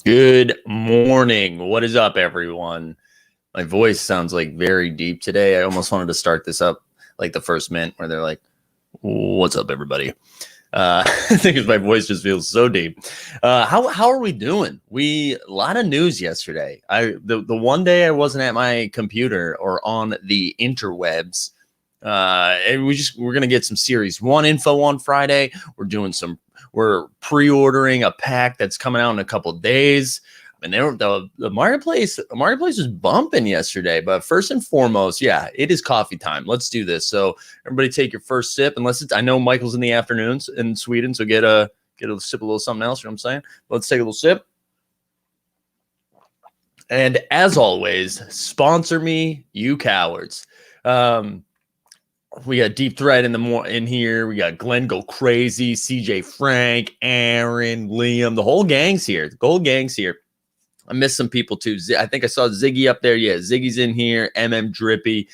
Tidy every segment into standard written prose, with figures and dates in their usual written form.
Good morning. What is up, everyone? My voice sounds like very deep today. I almost wanted to start this up like the first minute where they're like, "What's up, everybody?" I think my voice just feels so deep. How are we doing? A lot of news yesterday. The one day I wasn't at my computer or on the interwebs. And we're gonna get some Series 1 info on Friday. We're pre-ordering a pack that's coming out in a couple of days. I mean, the marketplace was bumping yesterday. But first and foremost, yeah, it is coffee time. Let's do this. So everybody, take your first sip. I know Michael's in the afternoons in Sweden, so get a sip, a little something else. You know what I'm saying? Let's take a little sip. And as always, sponsor me, you cowards. We got Deep Threat in here. We got Glenn Go Crazy, CJ Frank, Aaron, Liam. The whole gang's here. The whole gang's here. I missed some people too. I think I saw Ziggy up there. Yeah, Ziggy's in here. Drippy.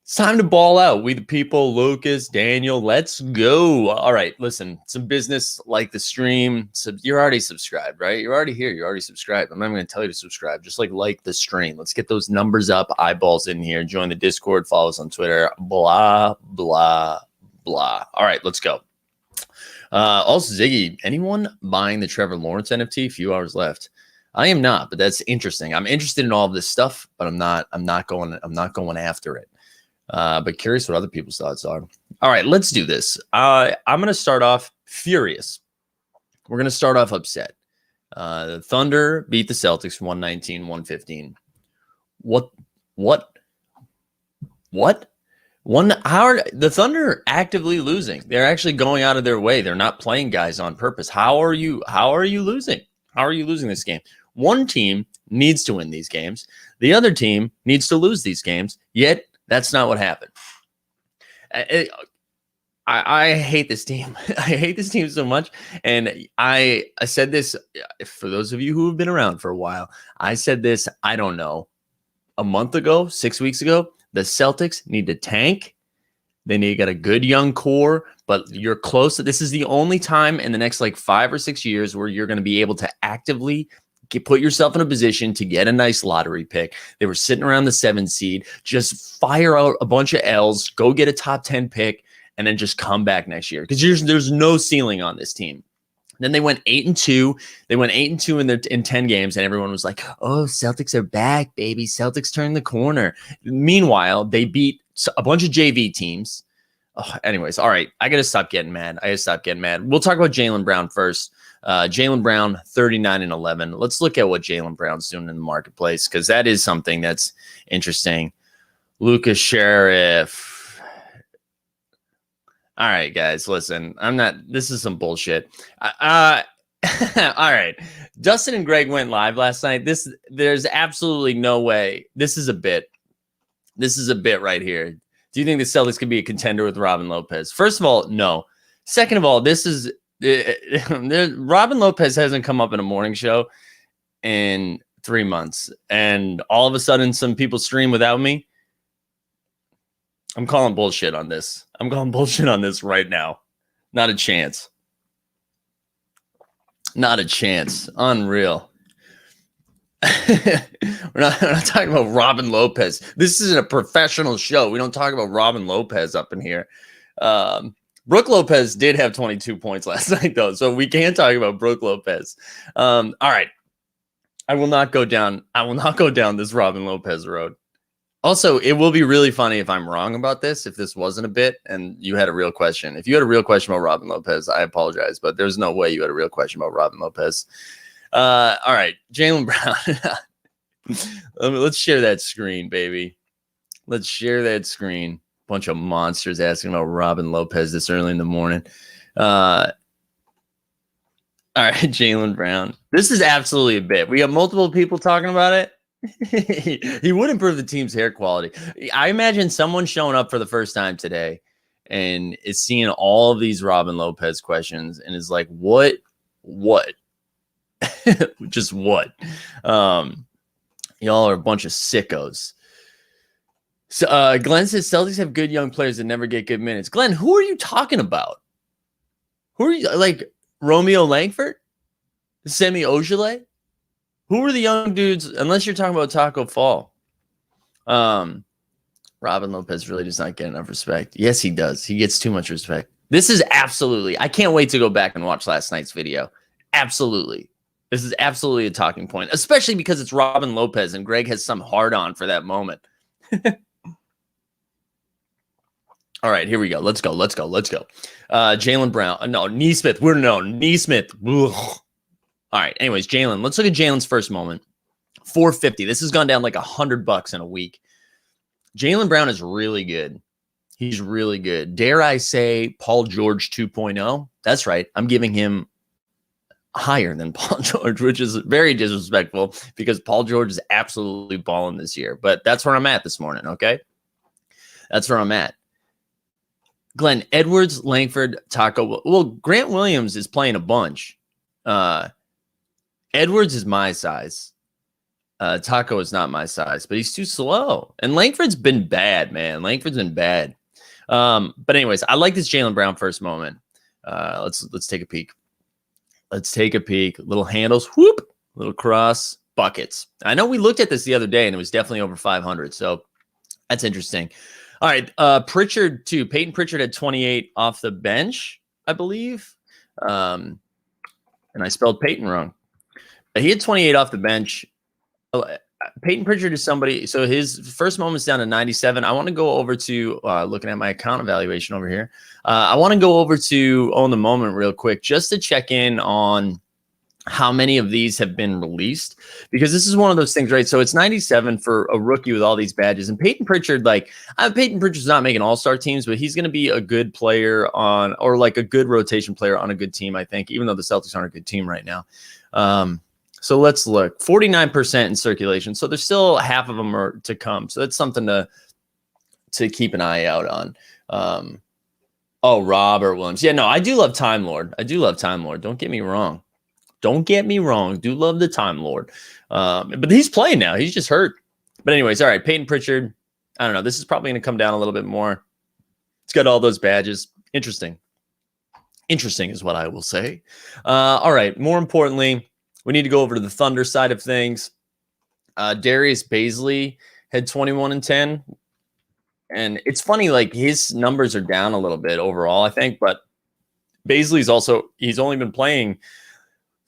It's time to ball out. We the people, Lucas, Daniel, let's go. All right, listen, some business like the stream. You're already subscribed, right? You're already here. You're already subscribed. I'm not going to tell you to subscribe. Just like the stream. Let's get those numbers up, eyeballs in here. Join the Discord. Follow us on Twitter. Blah, blah, blah. All right, let's go. Also, Ziggy, anyone buying the Trevor Lawrence NFT? A few hours left. I am not, but that's interesting. I'm interested in all of this stuff, but I'm not going after it. But curious what other people's thoughts are. All right, let's do this. I'm going to start off furious. We're going to start off upset. The Thunder beat the Celtics 119-115. What? 1 hour? The Thunder are actively losing. They're actually going out of their way. They're not playing guys on purpose. How are you losing? How are you losing this game? One team needs to win these games. The other team needs to lose these games. Yet that's not what happened. I hate this team. I hate this team so much. And I said this, for those of you who have been around for a while, I said this, I don't know, a month ago, 6 weeks ago. The Celtics need to tank. They need to get a good young core, but you're close. This is the only time in the next 5 or 6 years where you're going to be able to actively put yourself in a position to get a nice lottery pick. They were sitting around the 7 seed. Just fire out a bunch of L's, go get a top 10 pick, and then just come back next year because there's no ceiling on this team. Then they went 8-2. They went 8-2 in 10 games, and everyone was like, "Oh, Celtics are back, baby! Celtics turned the corner." Meanwhile, they beat a bunch of JV teams. Anyways, all right, I gotta stop getting mad. We'll talk about Jaylen Brown first. Jaylen Brown, 39-11. Let's look at what Jaylen Brown's doing in the marketplace because that is something that's interesting. Lucas Sheriff. All right, guys, listen. This is some bullshit. All right. Dustin and Greg went live last night. There's absolutely no way. This is a bit. This is a bit right here. Do you think the Celtics could be a contender with Robin Lopez? First of all, no. Second of all, Robin Lopez hasn't come up in a morning show in 3 months. And all of a sudden, some people stream without me. I'm calling bullshit on this. I'm calling bullshit on this right now. Not a chance. Not a chance. Unreal. We're not talking about Robin Lopez. This isn't a professional show. We don't talk about Robin Lopez up in here. Brooke Lopez did have 22 points last night, though, so we can talk about Brooke Lopez. All right. I will not go down this Robin Lopez road. Also, it will be really funny if I'm wrong about this, if this wasn't a bit and you had a real question. If you had a real question about Robin Lopez, I apologize, but there's no way you had a real question about Robin Lopez. All right, Jaylen Brown. Let's share that screen, baby. Let's share that screen. Bunch of monsters asking about Robin Lopez this early in the morning. All right, Jaylen Brown. This is absolutely a bit. We have multiple people talking about it. He would improve the team's hair quality. I imagine someone showing up for the first time today and is seeing all of these Robin Lopez questions and is like, what? Just what? Y'all are a bunch of sickos. So Glenn says Celtics have good young players that never get good minutes. Glenn, who are you talking about? Who are you, like Romeo Langford? Semi Ojeleye? Who are the young dudes? Unless you're talking about Taco Fall. Robin Lopez really does not get enough respect. Yes, he does. He gets too much respect. This is absolutely, I can't wait to go back and watch last night's video. Absolutely. This is absolutely a talking point, especially because it's Robin Lopez and Greg has some hard on for that moment. All right, here we go. Let's go. Jaylen Brown. No, Neesmith. Neesmith. Ugh. All right. Anyways, Jaylen. Let's look at Jaylen's first moment. 450. This has gone down like $100 in a week. Jaylen Brown is really good. He's really good. Dare I say Paul George 2.0? That's right. I'm giving him higher than Paul George, which is very disrespectful because Paul George is absolutely balling this year. But that's where I'm at this morning, okay? That's where I'm at. Glenn, Edwards, Langford, Taco. Well, Grant Williams is playing a bunch. Edwards is my size. Taco is not my size, but he's too slow. And Langford's been bad, man. Langford's been bad. But anyways, I like this Jaylen Brown first moment. Let's take a peek. Let's take a peek. Little handles, whoop, little cross, buckets. I know we looked at this the other day, and it was definitely over 500. So that's interesting. All right, Pritchard too. Peyton Pritchard had 28 off the bench, I believe. And I spelled Peyton wrong. But he had 28 off the bench. Peyton Pritchard is somebody. So his first moment's down to 97. I want to go over to looking at my account evaluation over here. I want to go over to Own the Moment real quick just to check in on how many of these have been released, because this is one of those things, right? So it's 97 for a rookie with all these badges. And Peyton Pritchard, Peyton Pritchard's not making all-star teams, but he's going to be a good player on, or like a good rotation player on a good team, I think, even though the Celtics aren't a good team right now. So let's look. 49% in circulation. So there's still half of them are to come. So that's something to keep an eye out on. Robert Williams. Yeah, no, I do love Time Lord. Don't get me wrong. Do love the Time Lord. But he's playing now. He's just hurt. But anyways, all right, Peyton Pritchard. I don't know. This is probably going to come down a little bit more. It's got all those badges. Interesting is what I will say. All right, more importantly, we need to go over to the Thunder side of things. Darius Baisley had 21 and 10. And it's funny, like his numbers are down a little bit overall, I think. But Baisley's he's only been playing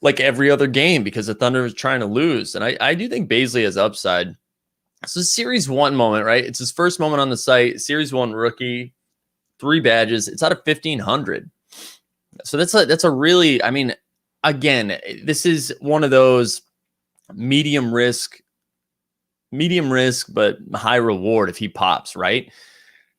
like every other game because the Thunder is trying to lose. And I do think Baisley has upside. So Series 1 moment, right? It's his first moment on the site. Series 1 rookie, 3 badges. It's out of 1,500. So that's a really, I mean, again, this is one of those medium risk, but high reward if he pops, right?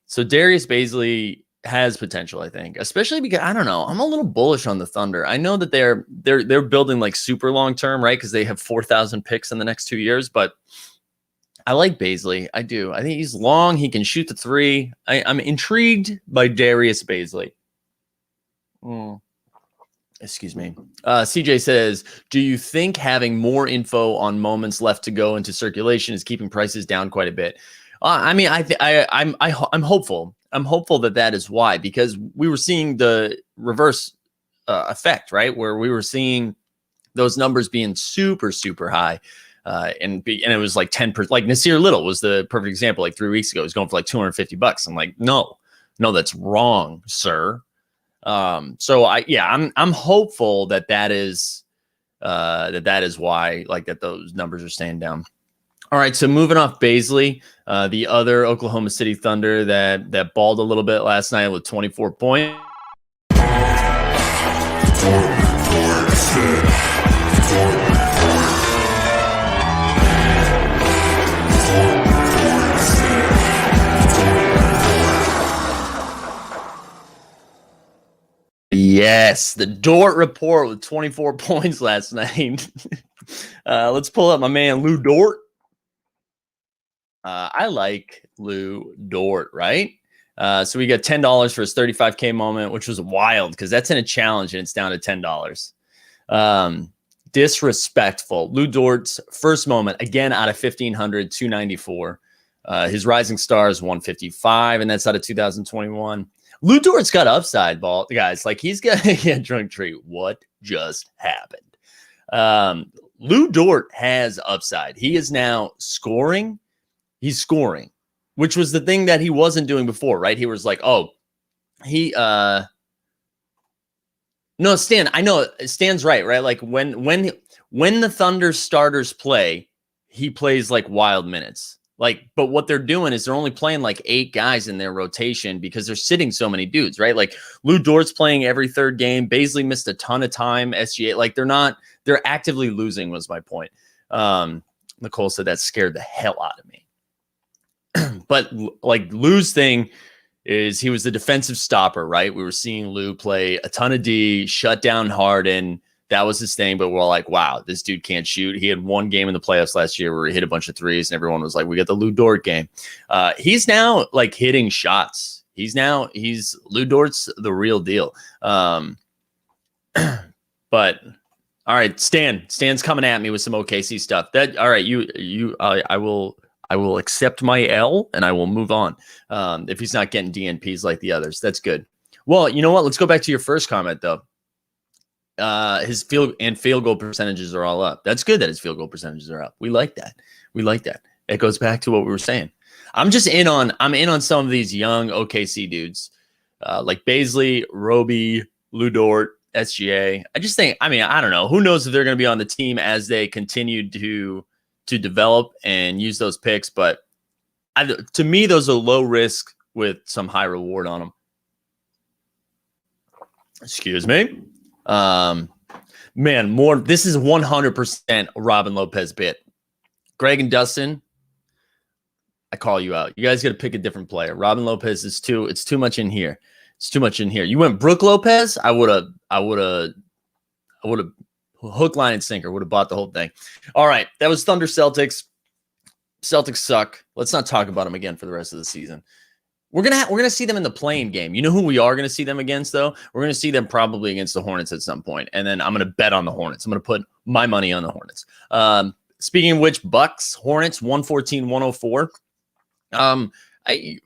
So Darius Baisley has potential, I think, especially because I don't know. I'm a little bullish on the Thunder. I know that they're building like super long term, right? Because they have 4,000 picks in the next 2 years. But I like Baisley. I do. I think he's long. He can shoot the 3. I'm intrigued by Darius Baisley. Excuse me. CJ says, do you think having more info on moments left to go into circulation is keeping prices down quite a bit? I mean, I'm hopeful. I'm hopeful that is why, because we were seeing the reverse effect, right? Where we were seeing those numbers being super, super high. And it was like 10%, like Nasir Little was the perfect example. Like 3 weeks ago, he was going for like $250. I'm like, no, that's wrong, sir. So I'm hopeful that is why, like, that those numbers are staying down. All right, so moving off Baisley, the other Oklahoma City Thunder that balled a little bit last night with 24 points. Yes, the Dort report with 24 points last night. Let's pull up my man Lou Dort. I like Lou Dort, right? So we got $10 for his 35K moment, which was wild because that's in a challenge and it's down to $10. Disrespectful. Lou Dort's first moment, again, out of 1,500, 294. His rising star is 155, and that's out of 2021. Lou Dort's got upside, guys. Like, he's got drunk tree. What just happened? Lou Dort has upside. He is now scoring. He's scoring, which was the thing that he wasn't doing before, right? He was like, oh, no, Stan, I know Stan's right? Like when the Thunder starters play, he plays like wild minutes. Like, but what they're doing is they're only playing like 8 guys in their rotation because they're sitting so many dudes, right? Like Lou Dort's playing every third game. Baisley missed a ton of time. SGA, like they're actively losing was my point. Nicole said that scared the hell out of me. But like Lou's thing is he was the defensive stopper, right? We were seeing Lou play a ton of D, shut down Harden. That was his thing, but we're all like, wow, this dude can't shoot. He had one game in the playoffs last year where he hit a bunch of threes, and everyone was like, we got the Lou Dort game. He's now like hitting shots. He's Lou Dort's the real deal. But all right, Stan's coming at me with some OKC stuff. All right, I will accept my L and I will move on. If he's not getting DNPs like the others, that's good. Well, you know what? Let's go back to your first comment though. His field goal percentages are all up. That's good that his field goal percentages are up. We like that. It goes back to what we were saying. I'm in on some of these young OKC dudes, like Baisley, Roby, Lou Dort, SGA. I just think, I don't know. Who knows if they're going to be on the team as they continue to develop and use those picks. But to me, those are low risk with some high reward on them. Excuse me. This is 100% Robin Lopez bit. Greg and Dustin, I call you out. You guys got to pick a different player. Robin Lopez it's too much in here. You went Brook Lopez. I would have hook, line, and sinker. Would have bought the whole thing. All right. That was Thunder Celtics. Celtics suck. Let's not talk about them again for the rest of the season. We're gonna see them in the playing game. You know who we are gonna see them against, though? We're gonna see them probably against the Hornets at some point, and then I'm gonna bet on the Hornets. I'm gonna put my money on the Hornets. Speaking of which, Bucks Hornets 114-104.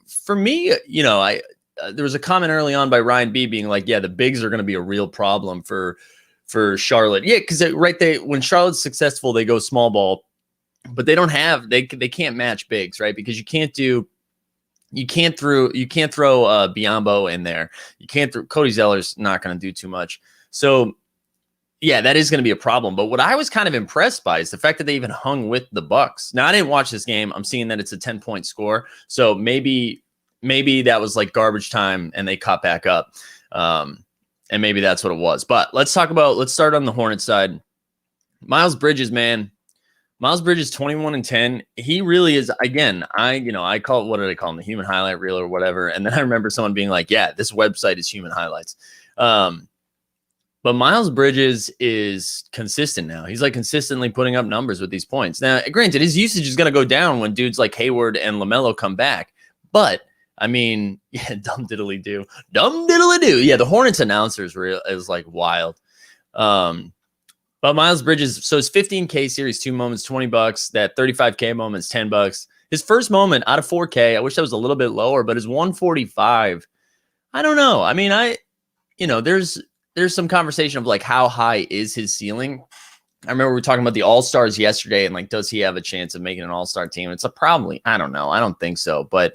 For me, there was a comment early on by Ryan B being like, yeah, the bigs are gonna be a real problem for Charlotte. Yeah, because when Charlotte's successful, they go small ball, but they can't match bigs, right? Because you can't throw Biyombo in there. You can't throw Cody Zeller's not going to do too much. So yeah, that is going to be a problem. But what I was kind of impressed by is the fact that they even hung with the Bucks. Now I didn't watch this game. I'm seeing that it's a 10-point score. So maybe that was like garbage time and they caught back up. And maybe that's what it was. But let's start on the Hornets side. Miles Bridges, man. Miles Bridges 21-10. He really is, again, I call it, what did I call him? The human highlight reel or whatever. And then I remember someone being like, yeah, this website is human highlights. But Miles Bridges is consistent now. He's like consistently putting up numbers with these points. Now, granted, his usage is going to go down when dudes like Hayward and LaMelo come back. But yeah, dumb diddly do. Yeah, the Hornets announcer is like wild. But Miles Bridges, so his 15K series, 2 moments, $20. That 35K moment's $10. His first moment out of 4K, I wish that was a little bit lower, but his 145. I don't know. There's some conversation of like how high is his ceiling. I remember we were talking about the All-Stars yesterday and like, does he have a chance of making an All-Star team? It's probably, I don't know. I don't think so, but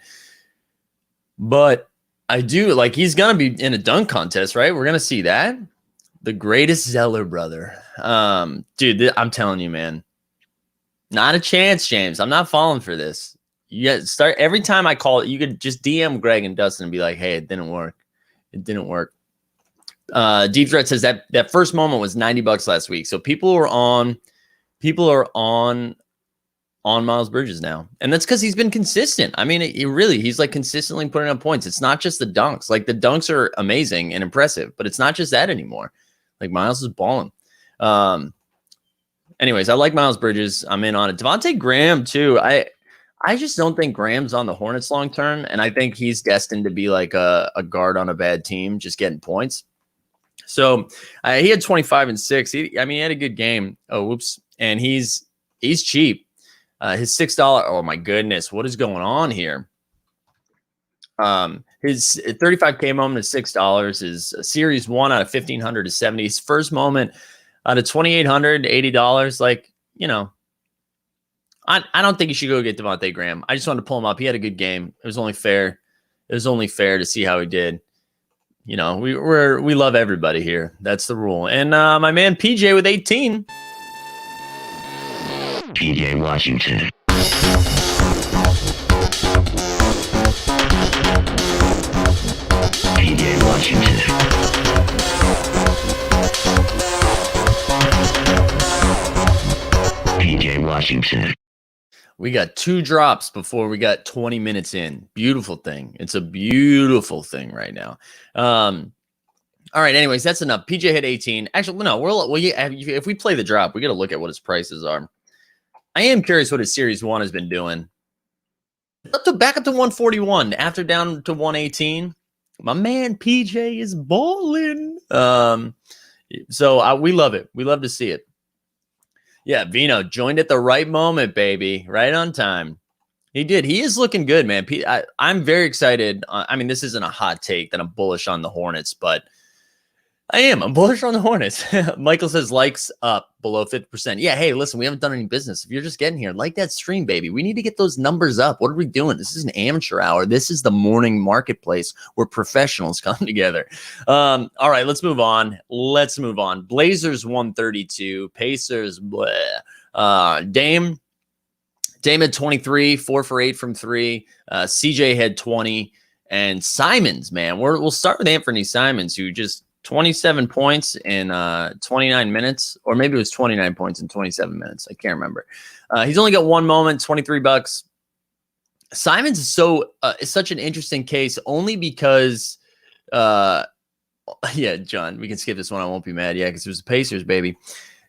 I do like, he's going to be in a dunk contest, right? We're going to see that. The greatest Zeller brother. Dude, I'm telling you, man, not a chance, James. I'm not falling for this. You got start every time I call it. You could just DM Greg and Dustin and be like, hey, it didn't work. Deep Threat says that first moment was $90 last week. So people are on Miles Bridges now. And that's because he's been consistent. He's like consistently putting up points. It's not just the dunks. Like the dunks are amazing and impressive, but it's not just that anymore. Like Miles is balling. Anyways, I like Miles Bridges. I'm in on it. Devontae Graham too. I just don't think Graham's on the Hornets long term, and I think he's destined to be like a guard on a bad team, just getting points. So he had 25 and 6. He had a good game. Oh, whoops. And he's cheap. His $6. Oh my goodness, what is going on here? His 35K moment is $6. His series 1 out of 1,500 is 70. His first moment out of $2,880, like, you know, I don't think you should go get Devontae Graham. I just wanted to pull him up. He had a good game. It was only fair. It was only fair to see how he did. You know, we love everybody here. That's the rule. And my man PJ with 18. PJ Washington. PJ Washington. PJ Washington. We got 2 drops before we got 20 minutes in. Beautiful thing. It's a beautiful thing right now. All right. Anyways, that's enough. PJ hit 18. Actually, no. If we play the drop, we got to look at what his prices are. I am curious what his Series 1 has been doing. Back up to 141 after down to 118. My man PJ is balling. So we love it. We love to see it. Yeah, Vino joined at the right moment, baby. Right on time. He did. He is looking good, man. I'm very excited. I mean, this isn't a hot take that I'm bullish on the Hornets, but I am. I'm bullish on the Hornets. Michael says likes up below 50%. Yeah, hey, listen, we haven't done any business. If you're just getting here, like that stream, baby. We need to get those numbers up. What are we doing? This is an amateur hour. This is the morning marketplace where professionals come together. All right, let's move on. Blazers 132. Pacers, bleh. Dame had 23, 4 for 8 from 3. CJ had 20. And Simons, man. We'll start with Anthony Simons, who just 27 points in 29 minutes, or maybe it was 29 points in 27 minutes. I can't remember. He's only got one moment, $23. Simons is such an interesting case only because, yeah, John, we can skip this one. I won't be mad. Yeah, because it was the Pacers, baby.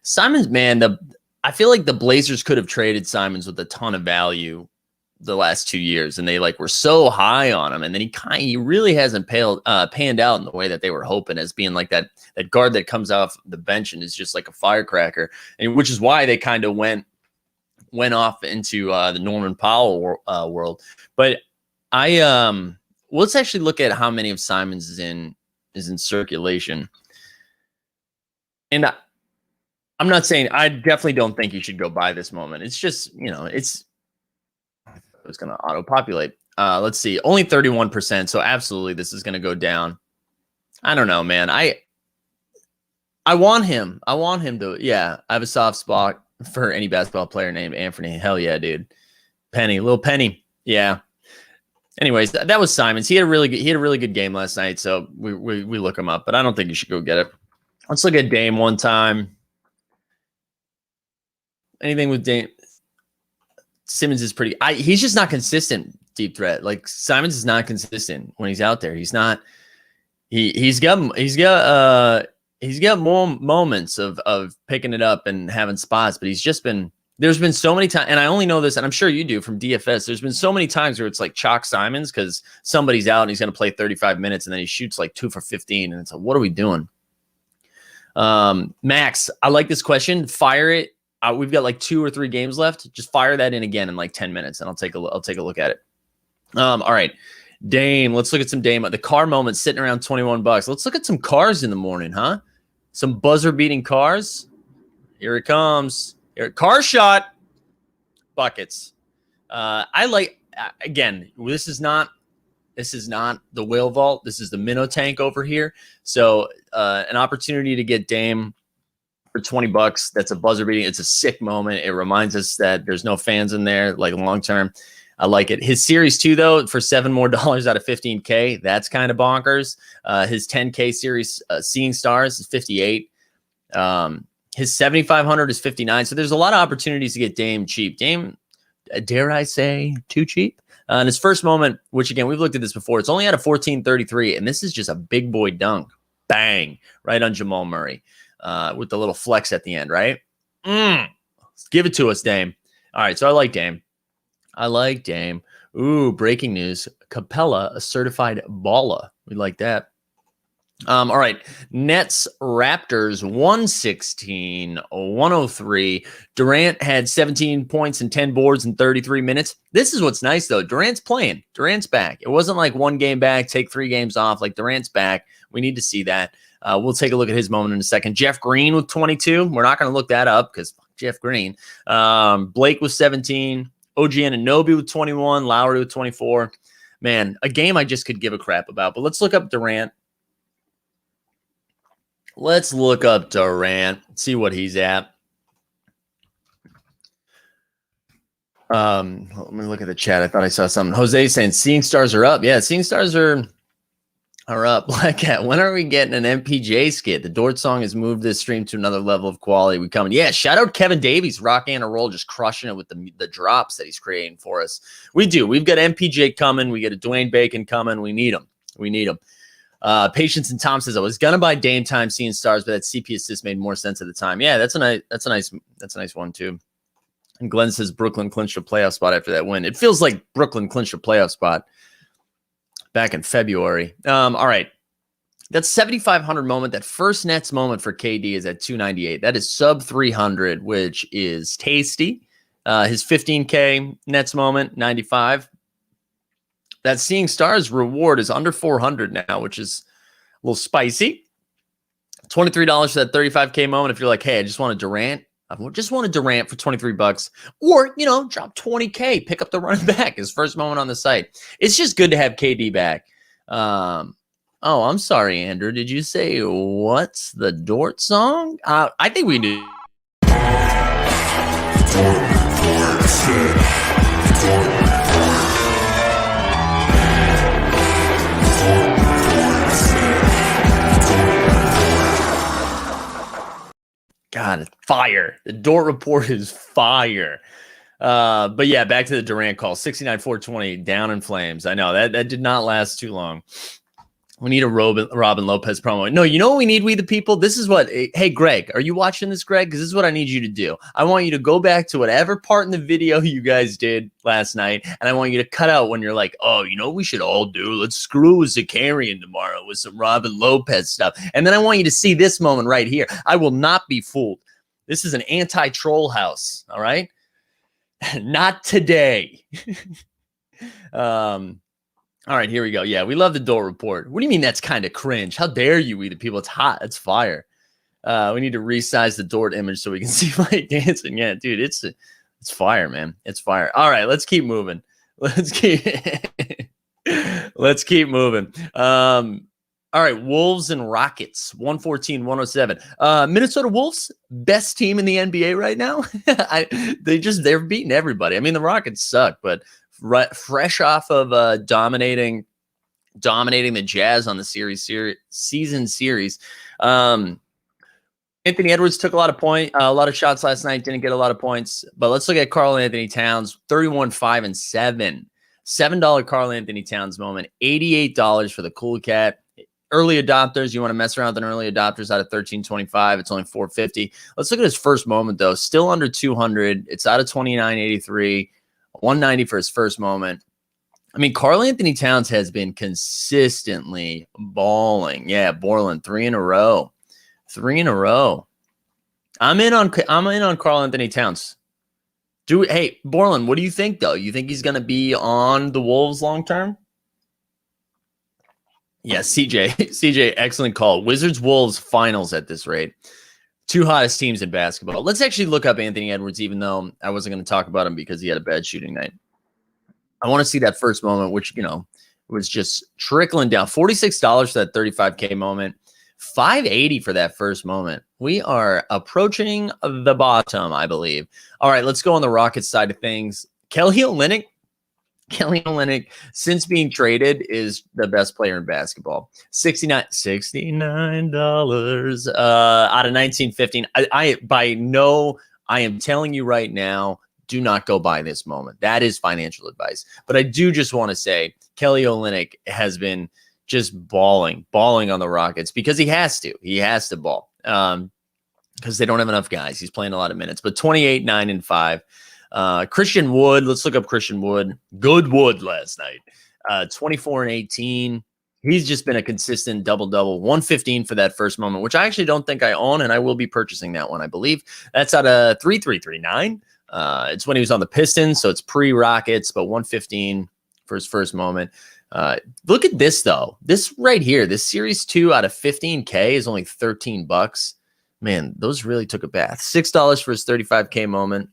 Simons, man, I feel like the Blazers could have traded Simons with a ton of value the last 2 years, and they were so high on him, and then he really hasn't panned out in the way that they were hoping, as being like that guard that comes off the bench and is just like a firecracker, and which is why they kind of went off into the Norman Powell world. But let's actually look at how many of Simons is in circulation, and I'm not saying, I definitely don't think you should go buy this moment. It's just, it's going to auto-populate. Let's see. Only 31%. So absolutely, this is going to go down. I don't know, man. I want him. I want him to. Yeah, I have a soft spot for any basketball player named Anthony. Hell yeah, dude. Little Penny. Yeah. Anyways, that was Simons. He had a really good game last night. So we look him up, but I don't think you should go get it. Let's look at Dame one time. Anything with Dame? Simmons is pretty. He's just not consistent. Deep threat. Like, Simons is not consistent when he's out there. He's not. He's got more moments of picking it up and having spots, but he's just been. There's been so many times, and I only know this, and I'm sure you do from DFS. There's been so many times where it's like chalk Simons because somebody's out and he's going to play 35 minutes, and then he shoots like 2 for 15, and it's like, what are we doing? Max, I like this question. Fire it. We've got like 2 or 3 games left. Just fire that in again in like 10 minutes, and I'll take a look at it. All right, Dame. Let's look at some Dame. The car moment sitting around $21. Let's look at some cars in the morning, huh? Some buzzer beating cars. Here it comes. Car shot. Buckets. I like. Again, this is not the whale vault. This is the minnow tank over here. So an opportunity to get Dame for $20. That's a buzzer beating. It's a sick moment. It reminds us that there's no fans in there, like long term. I like it. His Series 2, though, for $7 more out of 15K, that's kind of bonkers. His 10K Series Seeing Stars is 58. His 7,500 is 59. So there's a lot of opportunities to get Dame cheap. Dame, dare I say, too cheap. And his first moment, which again, we've looked at this before, it's only out of 1433, and this is just a big boy dunk. Bang, right on Jamal Murray. With the little flex at the end, right? Give it to us, Dame. All right, so I like Dame. Ooh, breaking news. Capella, a certified baller. We like that. All right, Nets, Raptors, 116-103. Durant had 17 points and 10 boards in 33 minutes. This is what's nice, though. Durant's playing. Durant's back. It wasn't like one game back, take 3 games off. Like, Durant's back. We need to see that. We'll take a look at his moment in a second. Jeff Green with 22. We're not going to look that up because Jeff Green. Blake with 17. OG Anunoby with 21. Lowry with 24. Man, a game I just could give a crap about. But let's look up Durant. Let's look up Durant. See what he's at. Let me look at the chat. I thought I saw something. Jose saying Seeing Stars are up. Yeah, Seeing Stars are up. Black Cat, when are we getting an MPJ skit? The Dort song has moved this stream to another level of quality. We coming. Yeah, shout out Kevin Davies, rocking and a roll, just crushing it with the drops that he's creating for us. We do. We've got MPJ coming. We got a Dwayne Bacon coming. We need him. We need him. Patience and Tom says I was gonna buy Dame Time Seeing Stars, but that CP assist made more sense at the time. Yeah, that's a nice one too. And Glenn says Brooklyn clinched a playoff spot after that win. It feels like Brooklyn clinched a playoff spot back in February. All right. That 7,500 moment, that first Nets moment for KD is at 298. That is sub 300, which is tasty. His 15K Nets moment, 95. That Seeing Stars reward is under 400 now, which is a little spicy. $23 for that 35K moment. If you're like, hey, I just want a Durant. I just want a Durant for $23, or, drop 20K, pick up the running back, his first moment on the site. It's just good to have KD back. Oh, I'm sorry, Andrew. Did you say what's the Dort song? I think we do. God, it's fire. The Dort report is fire. But yeah, back to the Durant call. 69-420, down in flames. I know that did not last too long. We need a Robin Lopez promo. No, you know what we need, we the people? This is what, hey, Greg, are you watching this, Greg? Because this is what I need you to do. I want you to go back to whatever part in the video you guys did last night, and I want you to cut out when you're like, oh, you know what we should all do? Let's screw with Zakarian tomorrow with some Robin Lopez stuff. And then I want you to see this moment right here. I will not be fooled. This is an anti-troll house, all right? Not today. All right, here we go. Yeah, we love the Dort report. What do you mean that's kind of cringe? How dare you, we the people? It's hot. It's fire. We need to resize the Dort image so we can see Mike dancing. Yeah, dude, it's fire, man. It's fire. All right, let's keep moving. Let's keep moving. All right, Wolves and Rockets, 114-107. Minnesota Wolves, best team in the NBA right now. They're beating everybody. I mean, the Rockets suck, but fresh off of dominating the Jazz on the season series. Anthony Edwards took a lot of shots last night, didn't get a lot of points. But let's look at Karl Anthony Towns, 31-5-7. $7 Karl Anthony Towns moment, $88 for the Cool Cat. Early adopters, you want to mess around with an early adopters out of 1325. It's only 450. Let's look at his first moment, though. Still under 200. It's out of 2983. 190 for his first moment. I mean, Karl Anthony Towns has been consistently balling. Yeah, Borland, 3 in a row. 3 in a row. I'm in on Karl Anthony Towns. Hey, Borland, what do you think, though? You think he's going to be on the Wolves long term? Yeah, CJ, excellent call. Wizards Wolves finals at this rate. Two hottest teams in basketball. Let's actually look up Anthony Edwards, even though I wasn't going to talk about him because he had a bad shooting night. I want to see that first moment, which, was just trickling down. $46 for that 35K moment. $580 for that first moment. We are approaching the bottom, I believe. All right, let's go on the Rockets side of things. Kelly Olynyk, since being traded, is the best player in basketball. $69 out of 1915. I am telling you right now, do not go buy this moment. That is financial advice. But I do just want to say Kelly Olynyk has been just balling on the Rockets because he has to. He has to ball because they don't have enough guys. He's playing a lot of minutes. But 28, 9, and 5. Christian Wood, let's look up Christian Wood. Good Wood last night. 24 and 18. He's just been a consistent double-double. 115 for that first moment, which I actually don't think I own, and I will be purchasing that one, I believe. That's out of 3339. It's when he was on the Pistons, so it's pre-Rockets, but 115 for his first moment. Look at this though. This right here, this series 2 out of 15K is only $13. Man, those really took a bath. $6 for his 35K moment.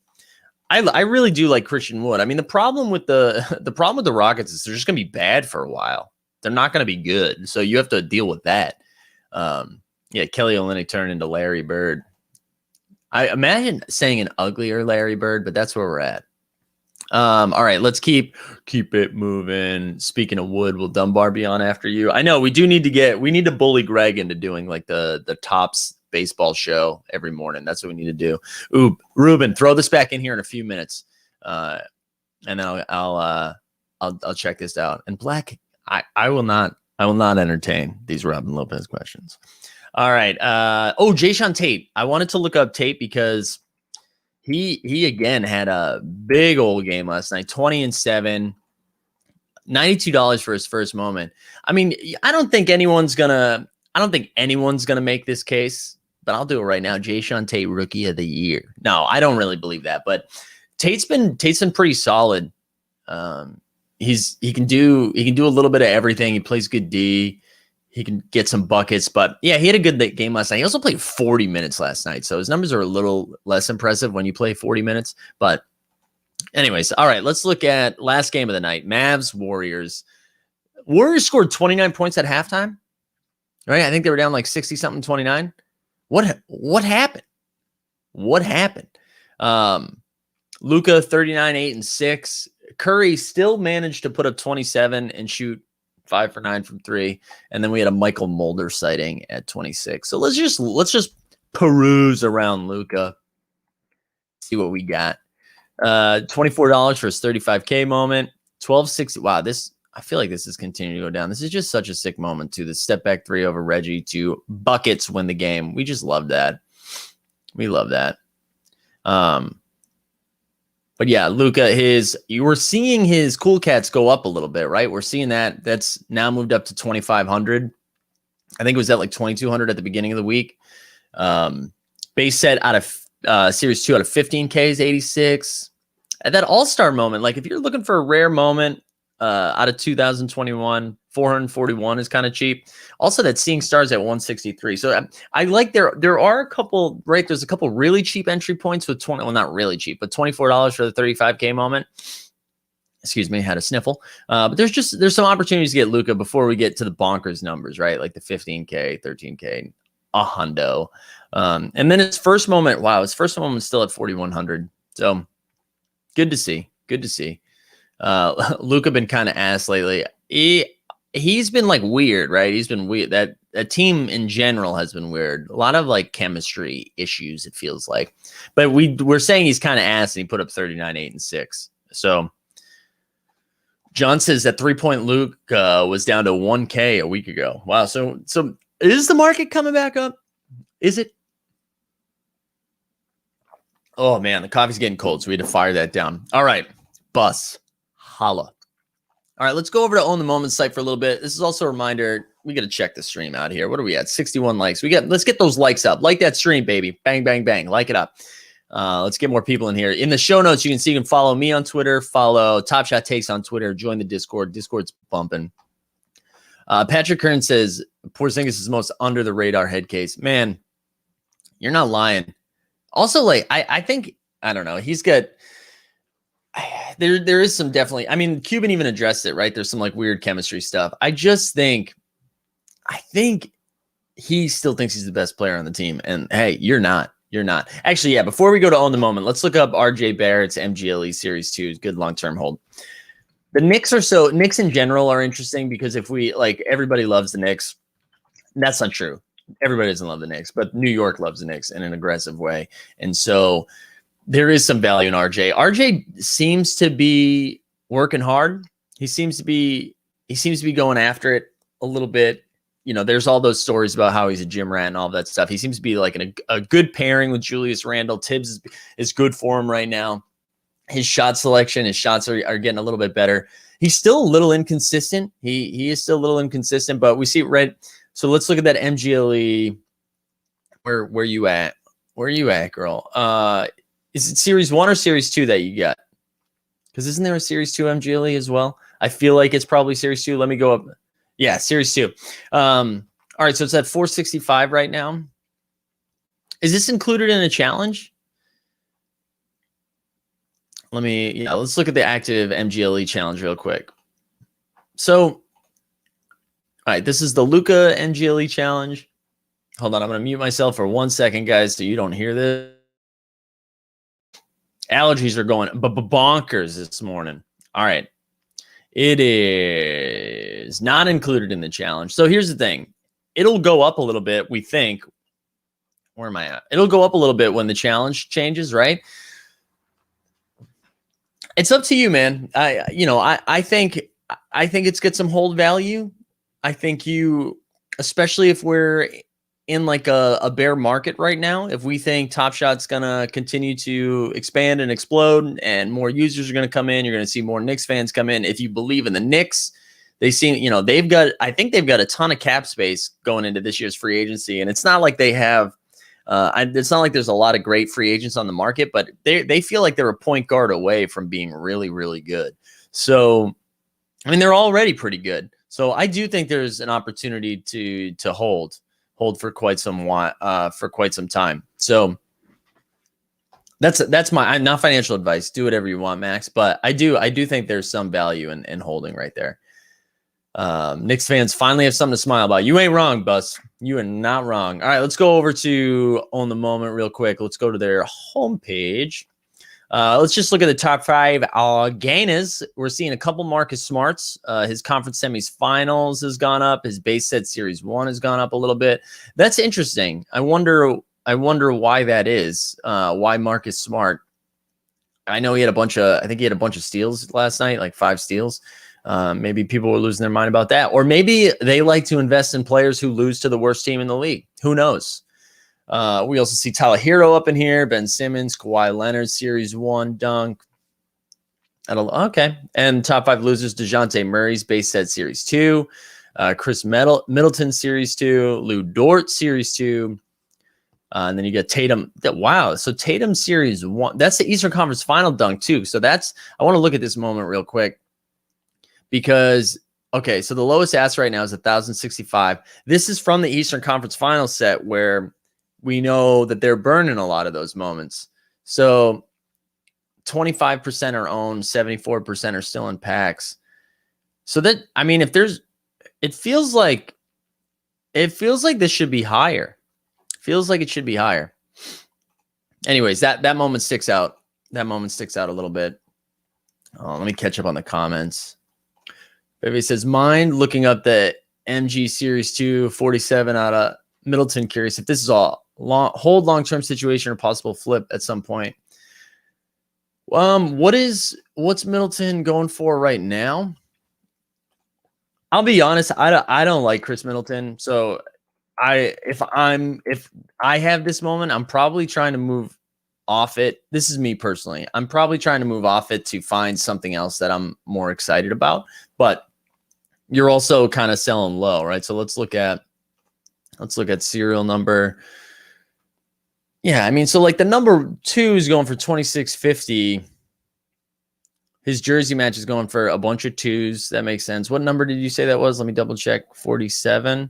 I really do like Christian Wood. I mean, the problem with the Rockets is they're just gonna be bad for a while. They're not gonna be good, so you have to deal with that. Yeah, Kelly Olynyk turned into Larry Bird. I imagine saying an uglier Larry Bird, but that's where we're at. All right, let's keep it moving. Speaking of Wood, will Dunbar be on after you? I know we need to bully Greg into doing like the Tops baseball show every morning. That's what we need to do. Ooh, Ruben, throw this back in here in a few minutes, and then I'll check this out. And Black, I will not entertain these Robin Lopez questions. All right. Shawn Tate. I wanted to look up Tate because he again had a big old game last night. 20-7, $92 for his first moment. I mean, I don't think anyone's gonna make this case, but I'll do it right now. Shawn Tate, Rookie of the Year. No, I don't really believe that, but Tate's been pretty solid. He can do a little bit of everything. He plays good D. He can get some buckets, but yeah, he had a good game last night. He also played 40 minutes last night, so his numbers are a little less impressive when you play 40 minutes. But anyways, all right, let's look at last game of the night. Mavs, Warriors. Warriors scored 29 points at halftime, right? I think they were down like 60-something, 29. What happened? What happened? Luka, 39, 8, and 6. Curry still managed to put up 27 and shoot 5 for 9 from 3, and then we had a Michael Mulder sighting at 26. So let's just peruse around Luka, see what we got. $24 for his 35K moment. 12-60. Wow, I feel like this is continuing to go down. This is just such a sick moment too. The step back 3 over Reggie to buckets win the game. We just love that. We love that. But yeah, Luka, you were seeing his cool cats go up a little bit, right? We're seeing that's now moved up to 2,500. I think it was at like 2,200 at the beginning of the week. Base set out of series 2 out of 15K is 86. At that all-star moment, like if you're looking for a rare moment out of 2021, 441 is kind of cheap. Also, that Seeing Stars at 163. So I like there are a couple, right? There's a couple really cheap entry points with not really cheap, but $24 for the 35K moment. Excuse me, had a sniffle. But there's some opportunities to get Luka before we get to the bonkers numbers, right? Like the 15K, 13K, a hundo. And then his first moment, his first moment was still at 4,100. So good to see. Good to see. Luka been kind of ass lately. He's been like weird, right? He's been weird. That team in general has been weird. A lot of like chemistry issues, it feels like. But we're saying he's kind of ass, and he put up 39, 8, and 6. So John says that 3-point Luke was down to 1K a week ago. Wow. So is the market coming back up? Is it? Oh man, the coffee's getting cold, so we had to fire that down. All right, Bus, holla. All right, let's go over to Own the Moment site for a little bit. This is also a reminder, we got to check the stream out here. What are we at? 61 likes. Let's get those likes up. Like that stream, baby. Bang, bang, bang. Like it up. Let's get more people in here. In the show notes, you can follow me on Twitter, follow Top Shot Takes on Twitter, join the Discord. Discord's bumping. Patrick Kern says, Porzingis is the most under the radar head case. Man, you're not lying. Also, like, I think, I don't know, he's got, there is some definitely, I mean, Cuban even addressed it, right? There's some like weird chemistry stuff. I think he still thinks he's the best player on the team. And hey, you're not. Actually, yeah, before we go to Own the Moment, let's look up RJ Barrett's MGLE Series 2. Good long-term hold. The Knicks in general are interesting because if we, like, everybody loves the Knicks. That's not true. Everybody doesn't love the Knicks, but New York loves the Knicks in an aggressive way. And so there is some value in RJ. RJ seems to be working hard. He seems to be going after it a little bit. You know, there's all those stories about how he's a gym rat and all that stuff. He seems to be like a good pairing with Julius Randle. Tibbs is good for him right now. His shot selection, his shots are getting a little bit better. He's still a little inconsistent. He is still a little inconsistent, but we see red. So let's look at that MGLE. Where you at? Where are you at, girl? Is it Series 1 or Series 2 that you got? Because isn't there a Series 2 MGLE as well? I feel like it's probably Series 2. Let me go up. Yeah, Series 2. All right, so it's at 465 right now. Is this included in a challenge? Let's look at the active MGLE challenge real quick. So, all right, this is the Luka MGLE challenge. Hold on, I'm going to mute myself for 1 second, guys, so you don't hear this. Allergies are going bonkers this morning. All right. It is not included in the challenge. So here's the thing. It'll go up a little bit, we think. Where am I at? It'll go up a little bit when the challenge changes, right? It's up to you, man. I think it's got some hold value. I think especially if we're in like a bear market right now, if we think Top Shot's gonna continue to expand and explode and more users are gonna come in, you're gonna see more Knicks fans come in. If you believe in the Knicks, I think they've got a ton of cap space going into this year's free agency, and it's not like they have. It's not like there's a lot of great free agents on the market, but they feel like they're a point guard away from being really, really good. So, I mean, they're already pretty good. So I do think there's an opportunity to hold for quite some time. So that's my not financial advice. Do whatever you want, Max. But I do think there's some value in holding right there. Knicks fans finally have something to smile about. You ain't wrong, Bus. You are not wrong. All right, let's go over to Own the Moment real quick. Let's go to their homepage. Let's just look at the top 5 gainers. We're seeing a couple Marcus Smarts. His conference semis finals has gone up. His base set series 1 has gone up a little bit. That's interesting. I wonder why that is. Why Marcus Smart? I know he had a bunch of steals last night, like 5 steals. Maybe people were losing their mind about that. Or maybe they like to invest in players who lose to the worst team in the league. Who knows? We also see Tyler Hero up in here, Ben Simmons, Kawhi Leonard, Series 1 dunk. Okay. And top 5 losers, DeJounte Murray's base set Series 2, Chris Middleton Series 2, Lou Dort Series 2, and then you got Tatum. Wow. So Tatum Series 1. That's the Eastern Conference Final dunk too. So I want to look at this moment real quick. Because, okay, so the lowest ask right now is 1,065. This is from the Eastern Conference Final set where we know that they're burning a lot of those moments. So 25% are owned, 74% are still in packs. So that, I mean, it feels like this should be higher. Feels like it should be higher. Anyways, that moment sticks out. That moment sticks out a little bit. Let me catch up on the comments. Baby says, mind looking up the MG Series 2 47 out of Middleton. Curious if this is a long-term situation or possible flip at some point. What's Middleton going for right now? I'll be honest, I don't like Chris Middleton. So if I have this moment, I'm probably trying to move off it. This is me personally. I'm probably trying to move off it to find something else that I'm more excited about. But you're also kind of selling low, right? So let's look at serial number. Yeah, I mean, so like the number 2 is going for 2650. His jersey match is going for a bunch of 2s. That makes sense. What number did you say that was? Let me double check. 47.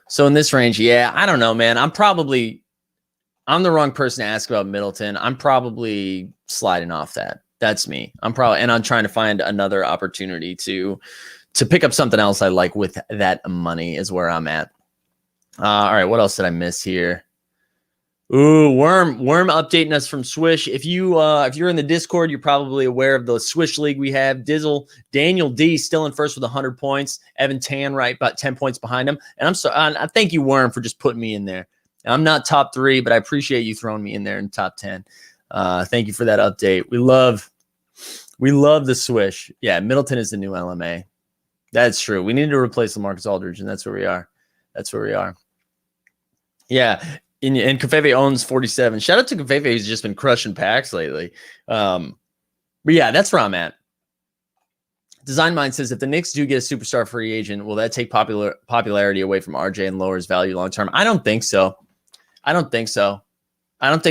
So in this range, yeah, I don't know, man. I'm the wrong person to ask about Middleton. I'm probably sliding off that. That's me. I'm trying to find another opportunity to pick up something else I like with that money is where I'm at. All right, what else did I miss here? Ooh, Worm updating us from Swish. If you're in the Discord, you're probably aware of the Swish League we have. Dizzle, Daniel D still in first with 100 points. Evan Tan right about 10 points behind him. And I thank you, Worm, for just putting me in there. I'm not top 3, but I appreciate you throwing me in there in top 10. Thank you for that update. We love the Swish. Yeah, Middleton is the new LMA. That's true. We need to replace LaMarcus Aldridge, and that's where we are. Yeah, and Kafefe owns 47. Shout out to Kafefe, who's just been crushing packs lately. But yeah, that's where I'm at. Design Mind says, if the Knicks do get a superstar free agent, will that take popularity away from RJ and lower his value long term? I don't think so. I don't think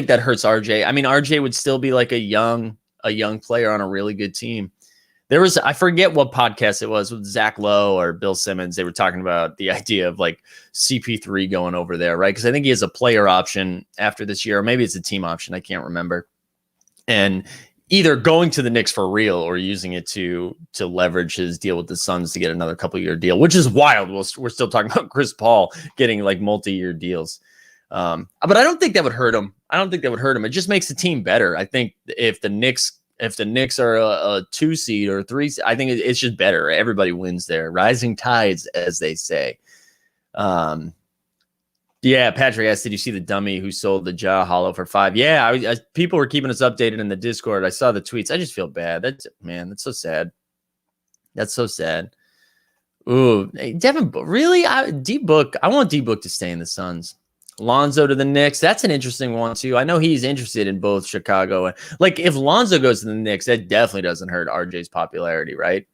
that hurts RJ. I mean, RJ would still be like a young player on a really good team. I forget what podcast it was with Zach Lowe or Bill Simmons. They were talking about the idea of like CP3 going over there, right? Because I think he has a player option after this year, or maybe it's a team option. I can't remember. And either going to the Knicks for real or using it to leverage his deal with the Suns to get another couple-year deal, which is wild. We're still talking about Chris Paul getting like multi-year deals. But I don't think that would hurt him. It just makes the team better. I think if the Knicks are a 2 seed or 3, I think it's just better. Everybody wins there. Rising tides, as they say. Yeah, Patrick asked, did you see the dummy who sold the Ja Hollow for $5? Yeah, people were keeping us updated in the Discord. I saw the tweets. I just feel bad. That's so sad. That's so sad. Ooh, hey, Devin, really? D-Book. I want D-Book to stay in the Suns. Lonzo to the Knicks. That's an interesting one, too. I know he's interested in both Chicago. And like, if Lonzo goes to the Knicks, that definitely doesn't hurt RJ's popularity, right?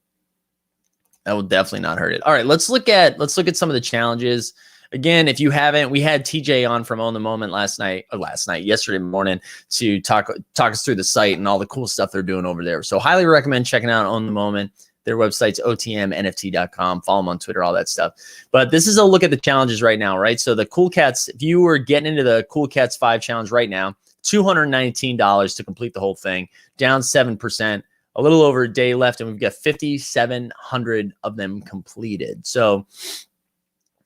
That will definitely not hurt it. All right, let's look at some of the challenges. Again, if you haven't, we had TJ on from On the Moment yesterday morning to talk us through the site and all the cool stuff they're doing over there. So highly recommend checking out On the Moment. Their website's otmnft.com. Follow them on Twitter, all that stuff. But this is a look at the challenges right now, right? So the Cool Cats, if you were getting into the Cool Cats 5 challenge right now, $219 to complete the whole thing, down 7%, a little over a day left, and we've got 5,700 of them completed. So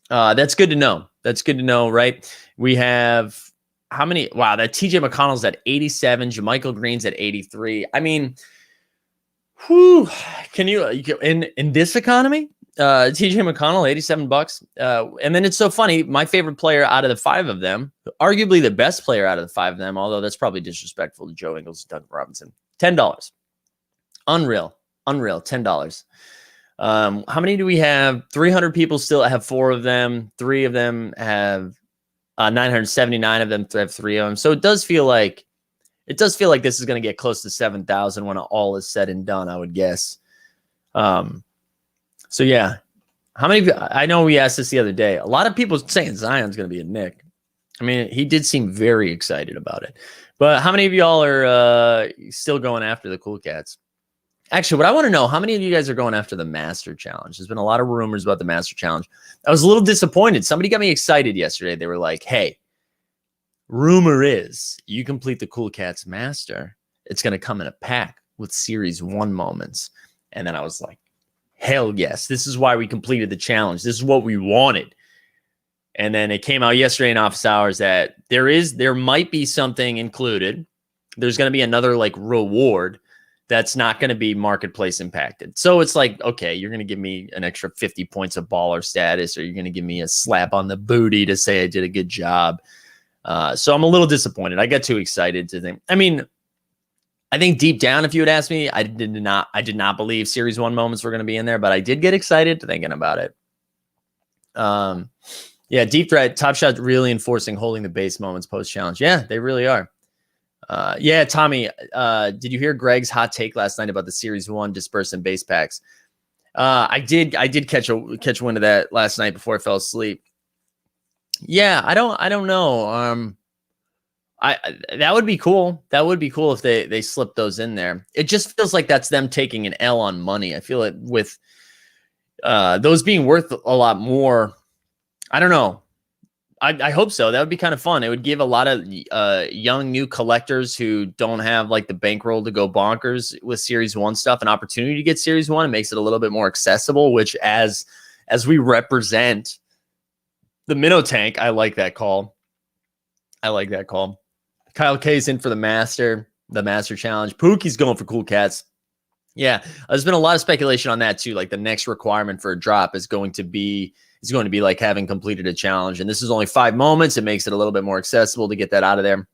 that's good to know. That's good to know, right? We have how many? Wow, that TJ McConnell's at 87, JaMychal Green's at 83. I mean, whew, can you in this economy, TJ McConnell, $87. And then it's so funny. My favorite player out of the 5 of them, arguably the best player out of the 5 of them, although that's probably disrespectful to Joe Ingles and Doug Robinson, $10. Unreal, $10. How many do we have? 300 people still have 4 of them. 3 of them have 979 of them have 3 of them. So it does feel like this is going to get close to 7,000 when all is said and done, I would guess. So yeah, how many? I know we asked this the other day. A lot of people saying Zion's going to be a Knick. I mean, he did seem very excited about it. But how many of y'all are still going after the Cool Cats? Actually, what I want to know, how many of you guys are going after the Master Challenge? There's been a lot of rumors about the Master Challenge. I was a little disappointed. Somebody got me excited yesterday. They were like, hey, rumor is you complete the Cool Cats Master, it's going to come in a pack with Series 1 moments. And then I was like, hell yes. This is why we completed the challenge. This is what we wanted. And then it came out yesterday in office hours that there might be something included. There's going to be another like reward that's not going to be marketplace impacted. So it's like, okay, you're going to give me an extra 50 points of baller status, or you're going to give me a slap on the booty to say I did a good job. So I'm a little disappointed. I got too excited to think. I mean, I think deep down, if you had asked me, I did not believe Series 1 moments were going to be in there, but I did get excited thinking about it. Yeah, Deep Threat, Top Shot really enforcing holding the base moments post-challenge. Yeah, they really are. Yeah, Tommy, did you hear Greg's hot take last night about the Series 1 disperse and base packs? I did catch wind of that last night before I fell asleep. Yeah, I don't know. That would be cool. That would be cool if they slipped those in there. It just feels like that's them taking an L on money. I feel it with those being worth a lot more. I don't know. I hope so. That would be kind of fun. It would give a lot of young new collectors who don't have like the bankroll to go bonkers with Series 1 stuff an opportunity to get Series 1. It makes it a little bit more accessible, which as we represent the minnow tank, I like that call. Kyle K's in for the Master Challenge. Pookie's going for Cool Cats. Yeah, there's been a lot of speculation on that too. Like the next requirement for a drop is going to be like having completed a challenge. And this is only 5 moments. It makes it a little bit more accessible to get that out of there.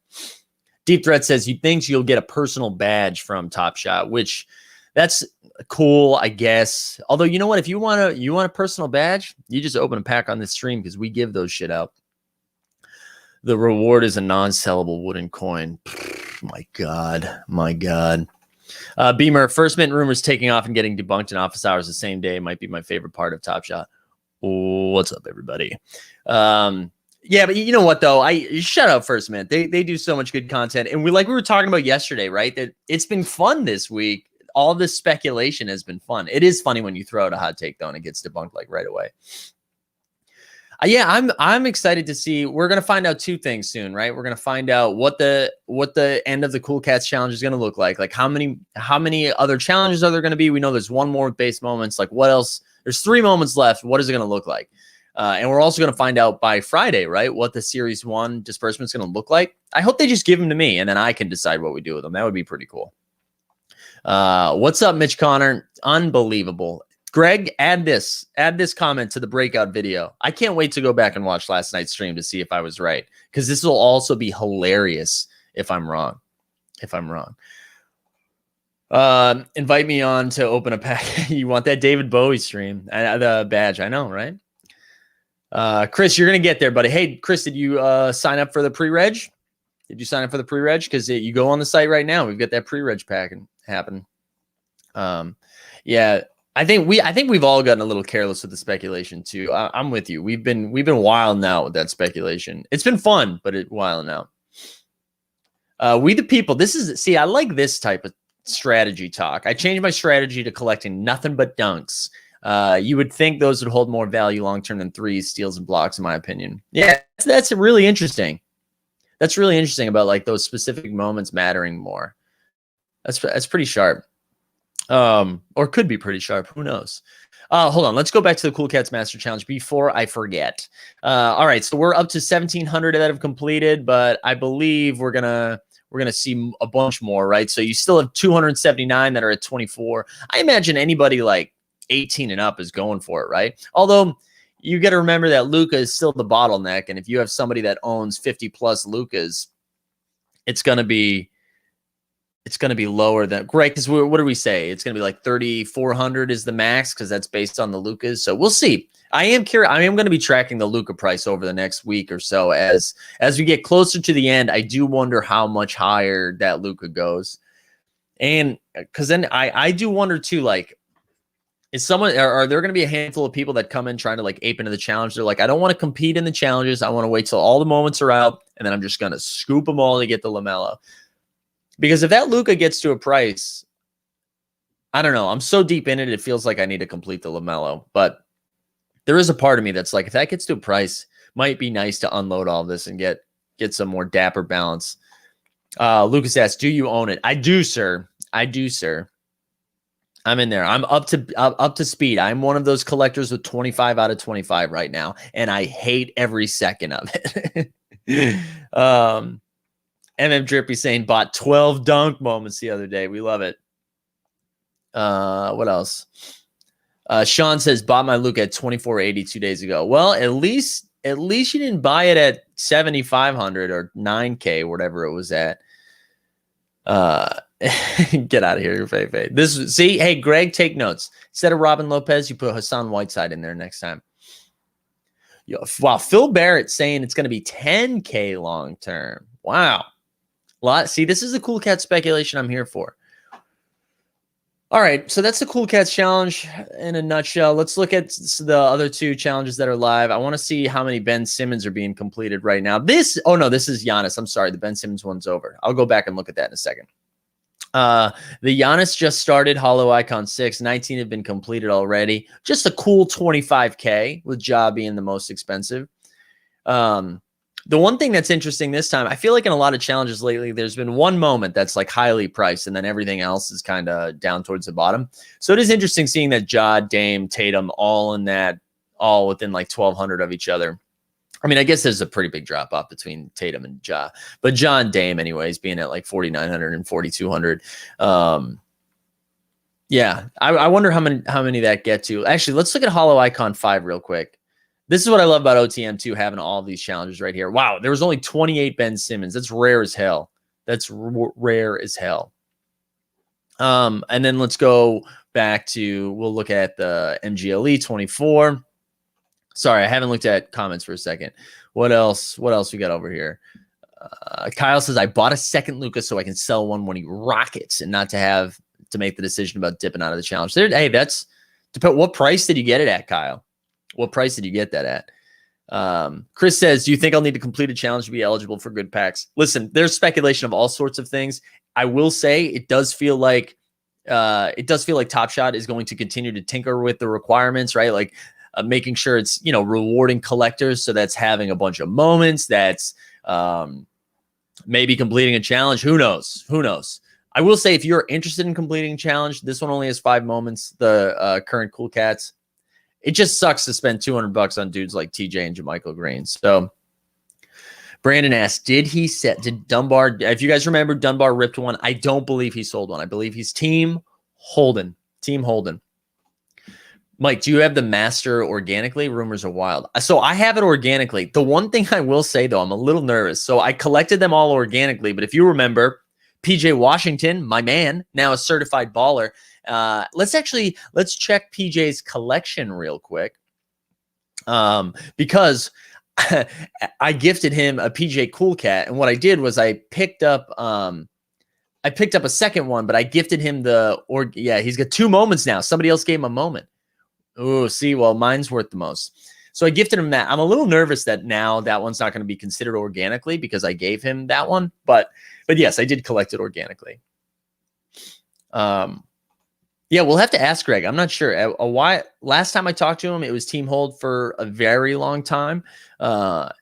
Deep Threat says he thinks you'll get a personal badge from Top Shot, which that's cool, I guess. Although, you know what? If you want a personal badge, you just open a pack on this stream because we give those shit out. The reward is a non-sellable wooden coin. My God. Beamer, first mint rumors taking off and getting debunked in office hours the same day might be my favorite part of Top Shot. What's up, everybody? Yeah, but you know what though? Shut up, First Mint. They do so much good content, and we were talking about yesterday, right? That it's been fun this week. all this speculation has been fun. It is funny when you throw out a hot take though, and it gets debunked like right away. Yeah, I'm excited to see. We're gonna find out two things soon, right? We're gonna find out what the end of the Cool Cats challenge is gonna look like. Like how many other challenges are there gonna be? We know there's one more with base moments. Like what else? There's 3 moments left. What is it gonna look like? And we're also gonna find out by Friday, right? What the Series 1 disbursement is gonna look like. I hope they just give them to me, and then I can decide what we do with them. That would be pretty cool. What's up, Mitch Connor? Unbelievable. Greg, add this comment to the breakout video. I can't wait to go back and watch last night's stream to see if I was right, because this will also be hilarious if I'm wrong. Invite me on to open a pack. You want that David Bowie stream? The badge, I know, right? Chris, you're gonna get there, buddy. Hey, Chris, did you sign up for the pre-reg? Did you sign up for the pre-reg? Because you go on the site right now. We've got that pre-reg pack happening. Yeah. I think we've all gotten a little careless with the speculation too. I'm with you. We've been wilding out with that speculation. It's been fun, but it's wilding out. We the people. I like this type of strategy talk. I changed my strategy to collecting nothing but dunks. You would think those would hold more value long term than threes, steals, and blocks, in my opinion. Yeah, that's really interesting. That's really interesting about like those specific moments mattering more. That's pretty sharp. Or could be pretty sharp. Who knows? Hold on. Let's go back to the Cool Cats Master Challenge before I forget. All right. So we're up to 1,700 that have completed, but I believe we're gonna see a bunch more, right? So you still have 279 that are at 24. I imagine anybody like 18 and up is going for it, right? Although you got to remember that Luka is still the bottleneck, and if you have somebody that owns 50 plus Lukas, it's gonna be lower than great, because what do we say? It's going to be like 3,400 is the max, because that's based on the Lukas. So we'll see. I am curious. I am going to be tracking the Luka price over the next week or so as we get closer to the end. I do wonder how much higher that Luka goes, and because then I do wonder too. Like, are there going to be a handful of people that come in trying to like ape into the challenge? They're like, I don't want to compete in the challenges. I want to wait till all the moments are out, and then I'm just going to scoop them all to get the LaMelo. Because if that Luka gets to a price, I don't know. I'm so deep in it, it feels like I need to complete the LaMelo. But there is a part of me that's like, if that gets to a price, might be nice to unload all this and get some more dapper balance. Lucas asks, do you own it? I do, sir. I'm in there. I'm up to speed. I'm one of those collectors with 25 out of 25 right now, and I hate every second of it. MM Drippy saying bought 12 dunk moments the other day. We love it. What else? Sean says bought my Luka at 2480 2 days ago. Well, at least you didn't buy it at 7,500 or 9K, whatever it was at. Get out of here, Fefe. Hey, Greg, take notes. Instead of Robin Lopez, you put Hassan Whiteside in there next time. Wow, Phil Barrett saying it's going to be 10K long term. Wow. See, this is the Cool Cat speculation I'm here for. All right, so that's the Cool Cats challenge in a nutshell. Let's look at the other 2 challenges that are live. I want to see how many Ben Simmons are being completed right now. This is Giannis. I'm sorry, the Ben Simmons one's over. I'll go back and look at that in a second. The Giannis just started, Hollow Icon 6. 19 have been completed already. Just a cool 25K, with Ja being the most expensive. The one thing that's interesting this time, I feel like in a lot of challenges lately, there's been one moment that's like highly priced, and then everything else is kind of down towards the bottom. So it is interesting seeing that Ja, Dame, Tatum, all within like 1,200 of each other. I mean, I guess there's a pretty big drop off between Tatum and Ja, but Ja and Dame, anyways, being at like 4,900 and 4,200. Yeah, I wonder how many that get to. Actually, let's look at Hollow Icon 5 real quick. This is what I love about OTM2, having all these challenges right here. Wow, there was only 28 Ben Simmons. That's rare as hell. And then let's go back to, we'll look at the MGLE 24. Sorry, I haven't looked at comments for a second. What else we got over here? Kyle says, I bought a second Luka so I can sell one when he rockets and not to have to make the decision about dipping out of the challenge. Hey, that's depend. What price did you get it at, Kyle? What price did you get that at? Chris says, do you think I'll need to complete a challenge to be eligible for good packs? Listen, there's speculation of all sorts of things. I will say it does feel like it does feel like Top Shot is going to continue to tinker with the requirements, right? Like making sure it's, rewarding collectors. So that's having a bunch of moments. That's maybe completing a challenge. Who knows? I will say, if you're interested in completing a challenge, this one only has 5 moments. The current Cool Cats. It just sucks to spend $200 on dudes like TJ and JaMychal Green. So Brandon asked, did Dunbar, if you guys remember, Dunbar ripped one. I don't believe he sold one. I believe he's Team Holden. Mike, do you have the master organically? Rumors are wild. So I have it organically. The one thing I will say, though, I'm a little nervous. So I collected them all organically. But if you remember, PJ Washington, my man, now a certified baller. Let's check PJ's collection real quick. Because I gifted him a PJ Cool Cat, and what I did was I picked up a second one, but I gifted him he's got 2 moments now. Somebody else gave him a moment. Oh, see, well, mine's worth the most. So I gifted him that. I'm a little nervous that now that one's not going to be considered organically because I gave him that one. But yes, I did collect it organically. Yeah, we'll have to ask Greg. I'm not sure. Last time I talked to him, it was Team Hold for a very long time. But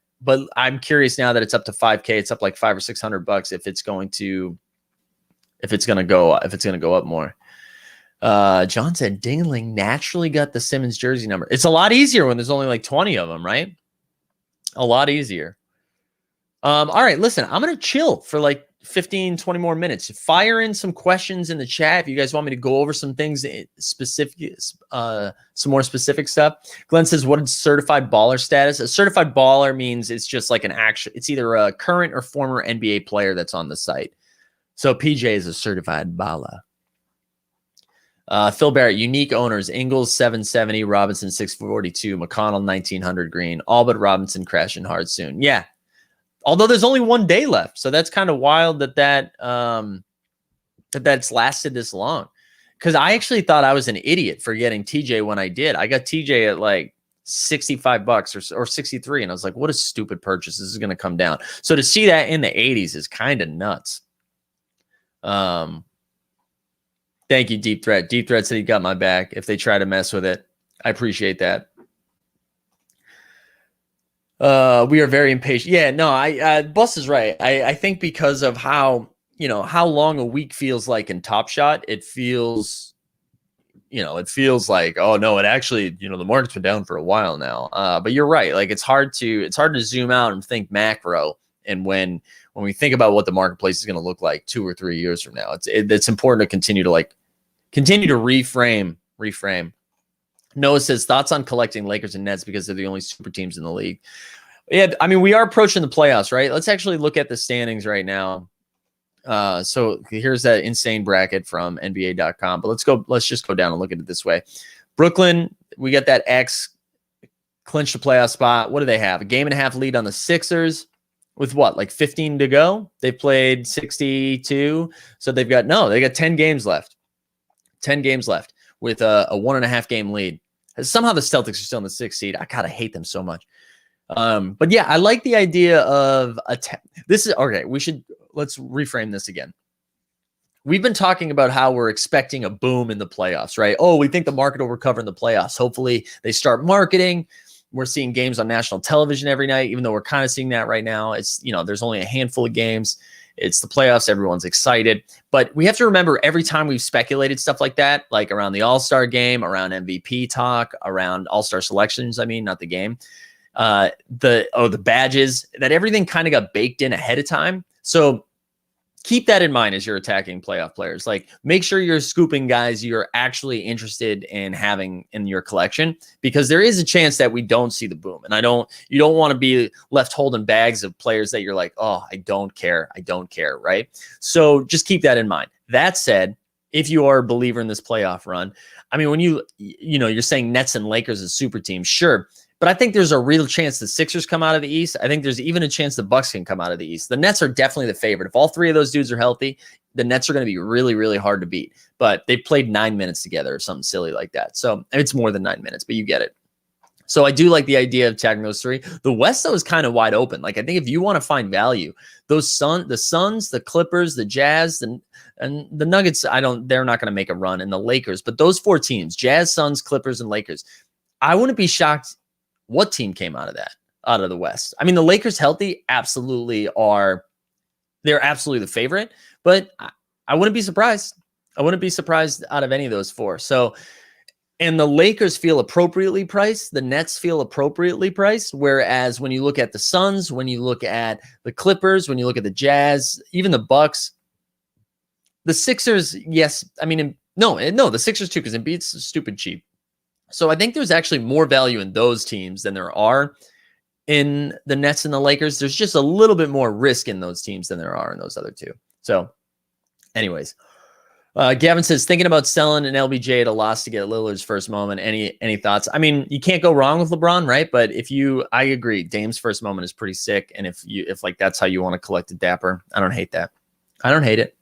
I'm curious now that it's up to 5K. It's up like $500 or $600 if it's going to go up more. John said Dingling naturally got the Simmons jersey number. It's a lot easier when there's only like 20 of them, right? A lot easier. All right, listen, I'm going to chill for like 15, 20 more minutes. Fire in some questions in the chat if you guys want me to go over some things specific, some more specific stuff. Glenn says, what is certified baller status? A certified baller means it's just like it's either a current or former NBA player that's on the site. So PJ is a certified baller. Phil Barrett, unique owners, Ingles 770, Robinson 642, McConnell 1900 green, all but Robinson crashing hard soon. Yeah. Although there's only 1 day left. So that's kind of wild that's lasted this long. Because I actually thought I was an idiot for getting TJ when I did. I got TJ at like $65 or 63. And I was like, what a stupid purchase. This is going to come down. So to see that in the 80s is kind of nuts. Thank you, Deep Threat. Deep Threat said he got my back if they try to mess with it. I appreciate that. We are very impatient. Yeah, no, Bus is right. I think because of how long a week feels like in Top Shot, it feels like, oh no, it actually, the market's been down for a while now. But you're right. Like it's hard to zoom out and think macro. And when we think about what the marketplace is going to look like 2 or 3 years from now, it's important to continue to reframe. Noah says, thoughts on collecting Lakers and Nets because they're the only super teams in the league. Yeah, I mean, we are approaching the playoffs, right? Let's actually look at the standings right now. So here's that insane bracket from NBA.com. But let's just go down and look at it this way. Brooklyn, we got that X, clinched a playoff spot. What do they have? A 1.5 lead on the Sixers with what, like 15 to go? They played 62. So they got 10 games left. 10 games left with a 1.5 game lead. Somehow the Celtics are still in the 6th seed. I kind of hate them so much. But yeah, I like the idea of this is okay. Let's reframe this again. We've been talking about how we're expecting a boom in the playoffs, right? Oh, we think the market will recover in the playoffs. Hopefully they start marketing. We're seeing games on national television every night, even though we're kind of seeing that right now. It's, there's only a handful of games. It's the playoffs. Everyone's excited. But we have to remember every time we've speculated stuff like that, like around the All-Star game, around MVP talk, around All-Star selections, not the game, the badges, that everything kind of got baked in ahead of time. So keep that in mind as you're attacking playoff players. Like, make sure you're scooping guys you're actually interested in having in your collection, because there is a chance that we don't see the boom. And you don't want to be left holding bags of players that you're like, oh, I don't care, right? So just keep that in mind. That said, if you are a believer in this playoff run, I mean, when you're saying Nets and Lakers as super teams, sure. But I think there's a real chance the Sixers come out of the East. I think there's even a chance the Bucks can come out of the East. The Nets are definitely the favorite. If all 3 of those dudes are healthy, the Nets are going to be really, really hard to beat. But they played 9 minutes together or something silly like that. So it's more than 9 minutes, but you get it. So I do like the idea of tagging those three. The West, though, is kind of wide open. Like, I think if you want to find value, the Suns, the Clippers, the Jazz, and the Nuggets, they're not going to make a run, and the Lakers. But those 4 teams, Jazz, Suns, Clippers, and Lakers, I wouldn't be shocked what team came out of the West. I mean, the Lakers healthy they're absolutely the favorite, but I wouldn't be surprised. I wouldn't be surprised out of any of those 4. So, and the Lakers feel appropriately priced. The Nets feel appropriately priced. Whereas when you look at the Suns, when you look at the Clippers, when you look at the Jazz, even the Bucks, the Sixers, yes. I mean, no, the Sixers too, because Embiid's stupid cheap. So I think there's actually more value in those teams than there are in the Nets and the Lakers. There's just a little bit more risk in those teams than there are in those other 2. So anyways, Gavin says, thinking about selling an LBJ at a loss to get Lillard's first moment. Any thoughts? I mean, you can't go wrong with LeBron, right? But I agree. Dame's first moment is pretty sick. And if like, that's how you want to collect a dapper, I don't hate that. I don't hate it.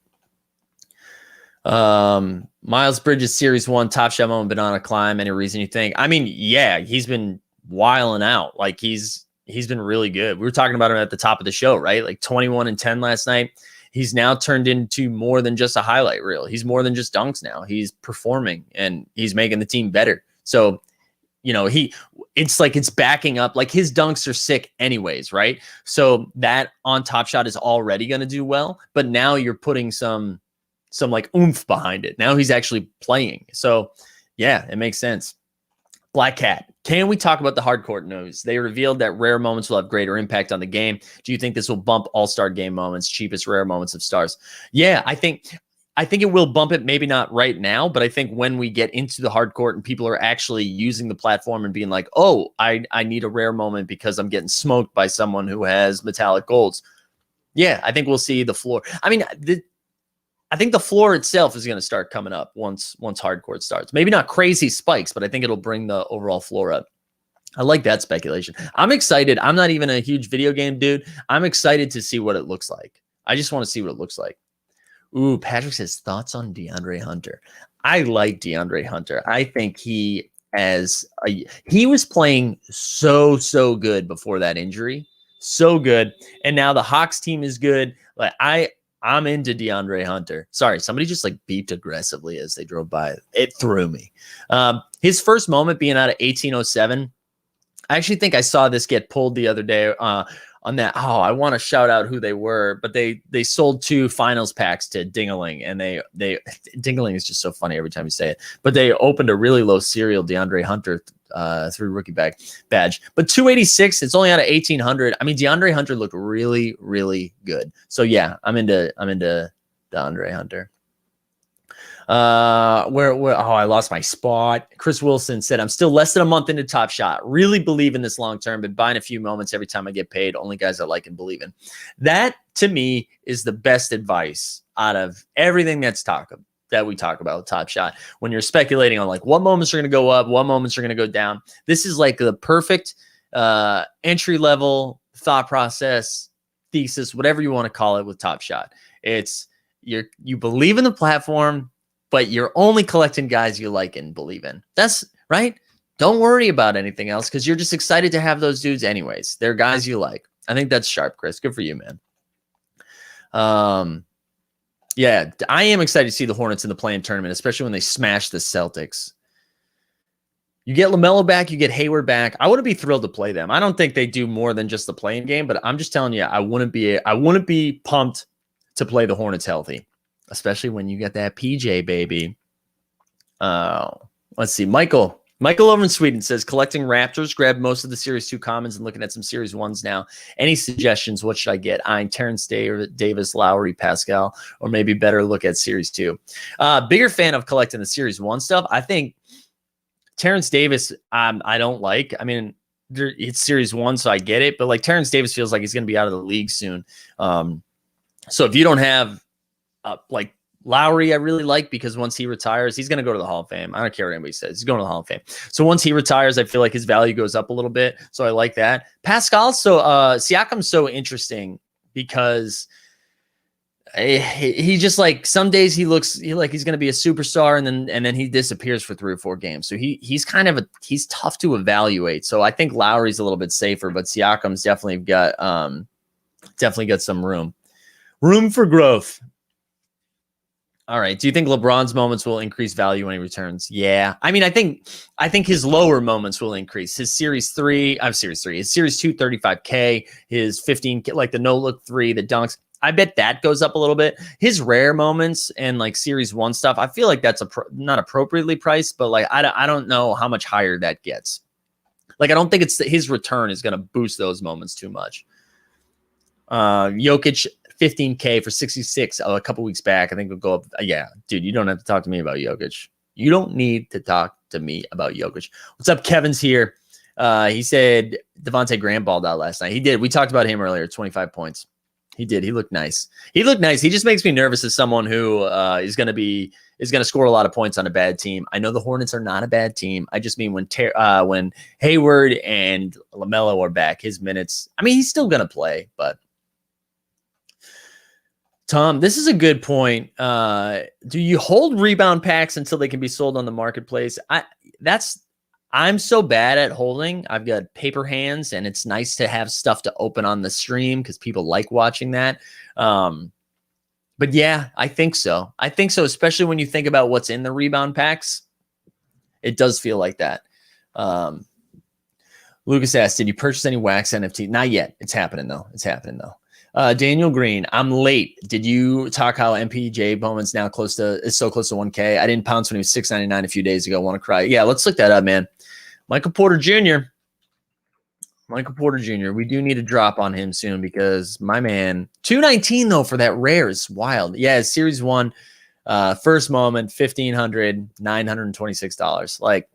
Miles Bridges series 1 top shot moment, been on a climb. Any reason you think? I mean, yeah, he's been wilding out. Like he's been really good. We were talking about him at the top of the show, right? Like 21 and 10 last night. He's now turned into more than just a highlight reel. He's more than just dunks now. He's performing and he's making the team better. So, it's like it's backing up. Like his dunks are sick anyways, right? So that on top shot is already going to do well, but now you're putting some like oomph behind it. Now he's actually playing. So yeah, it makes sense. Black Cat, can we talk about the hardcourt news? They revealed that rare moments will have greater impact on the game. Do you think this will bump all-star game moments, cheapest rare moments of stars? Yeah, I think it will bump it. Maybe not right now, but I think when we get into the hardcourt and people are actually using the platform and being like, oh, I need a rare moment because I'm getting smoked by someone who has metallic golds. Yeah, I think we'll see the floor. I mean, I think the floor itself is going to start coming up once hardcourt starts. Maybe not crazy spikes, but I think it'll bring the overall floor up. I like that speculation. I'm excited. I'm not even a huge video game dude. I'm excited to see what it looks like. I just want to see what it looks like. Ooh, Patrick says thoughts on DeAndre Hunter. I like DeAndre Hunter. I think he was playing so good before that injury. So good. And now the Hawks team is good. Like I'm into DeAndre Hunter. Sorry, somebody just like beeped aggressively as they drove by. It threw me. His first moment being out of 1807. I actually think I saw this get pulled the other day on that. Oh, I want to shout out who they were, but they sold 2 finals packs to Dingaling, and they Dingaling is just so funny every time you say it. But they opened a really low serial DeAndre Hunter through rookie badge, but 286. It's only out of 1800. I mean, DeAndre Hunter looked really, really good. So yeah, I'm into DeAndre Hunter. I lost my spot. Chris Wilson said, I'm still less than a month into Top Shot. Really believe in this long term. Been buying a few moments every time I get paid. Only guys I like and believe in. That to me is the best advice out of everything that we talk about with Top Shot. When you're speculating on like what moments are going to go up, what moments are going to go down. This is like the perfect entry level thought process, thesis, whatever you want to call it with Top Shot. It's you believe in the platform, but you're only collecting guys you like and believe in. That's right. Don't worry about anything else because you're just excited to have those dudes anyways. They're guys you like. I think that's sharp, Chris. Good for you, man. Yeah, I am excited to see the Hornets in the play-in tournament, especially when they smash the Celtics. You get LaMelo back, you get Hayward back. I wouldn't be thrilled to play them. I don't think they do more than just the play-in game, but I'm just telling you, I wouldn't be pumped to play the Hornets healthy, especially when you get that PJ baby. Let's see, Michael over in Sweden says collecting Raptors, grabbed most of the Series 2 commons and looking at some Series 1s now. Any suggestions? What should I get? Eyeing Terrence Davis, Lowry, Pascal, or maybe better look at Series 2. Bigger fan of collecting the Series 1 stuff. I think Terrence Davis, I don't like. I mean, it's Series 1, so I get it. But like Terrence Davis feels like he's going to be out of the league soon. So if you don't have like Lowry, I really like because once he retires, he's going to go to the Hall of Fame. I don't care what anybody says. He's going to the Hall of Fame. So once he retires, I feel like his value goes up a little bit. So I like that. Pascal, Siakam's so interesting because he just like some days he looks like he's going to be a superstar, and then he disappears for 3 or 4 games. So he's kind of he's tough to evaluate. So I think Lowry's a little bit safer, but Siakam's definitely got some room for growth. All right. Do you think LeBron's moments will increase value when he returns? Yeah. I mean, I think his lower moments will increase. His series 2, 35K, his 15K, like the no look 3, the dunks. I bet that goes up a little bit. His rare moments and like series 1 stuff, I feel like that's not appropriately priced, but like I don't know how much higher that gets. Like I don't think his return is going to boost those moments too much. Jokic 15K for 66 a couple weeks back. I think it'll go up. Yeah, dude, you don't have to talk to me about Jokic. You don't need to talk to me about Jokic. What's up? Kevin's here. He said Devontae Graham balled out last night. He did. We talked about him earlier. 25 points. He did. He looked nice. He just makes me nervous as someone who is going to score a lot of points on a bad team. I know the Hornets are not a bad team. I just mean when Hayward and LaMelo are back, his minutes. I mean, he's still going to play, but. Tom, this is a good point. Do you hold rebound packs until they can be sold on the marketplace? I'm so bad at holding. I've got paper hands, and it's nice to have stuff to open on the stream because people like watching that. But yeah, I think so. Especially when you think about what's in the rebound packs. It does feel like that. Lucas asked, did you purchase any wax NFT? Not yet. It's happening though. Daniel Green, I'm late. Did you talk how MPJ Bowman's now is so close to 1K? I didn't pounce when he was $6.99 a few days ago. Want to cry? Yeah, let's look that up, man. Michael Porter Jr. We do need a drop on him soon because my man, $219 though for that rare is wild. Yeah, series 1, first moment, $1,500, $926. Like,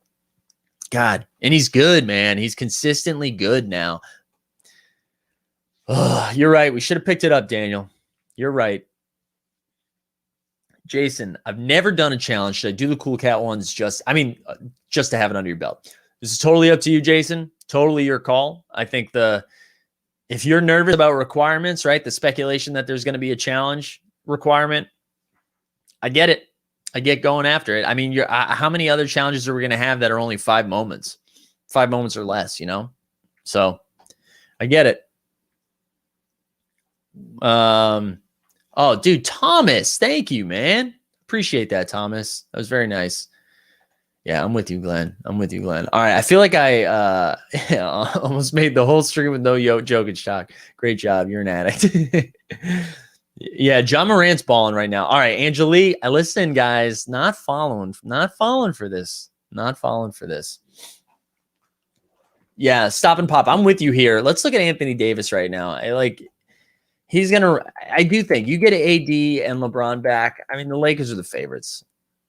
God, and he's good, man. He's consistently good now. Oh, you're right. We should have picked it up, Daniel. You're right. Jason, I've never done a challenge. Should I do the Cool Cat ones just to have it under your belt? This is totally up to you, Jason. Totally your call. I think if you're nervous about requirements, right? The speculation that there's going to be a challenge requirement, I get it. I get going after it. I mean, how many other challenges are we going to have that are only 5 moments? 5 moments or less, So I get it. Oh, dude, Thomas, thank you, man. Appreciate that, Thomas. That was very nice. Yeah, I'm with you, Glenn. All right, I feel like I almost made the whole stream with no Jokic talk. Great job. You're an addict. Yeah, John Morant's balling right now. All right, Angelique, listen, guys, not falling for this. Yeah, stop and pop. I'm with you here. Let's look at Anthony Davis right now. I do think you get AD and LeBron back. I mean, the Lakers are the favorites.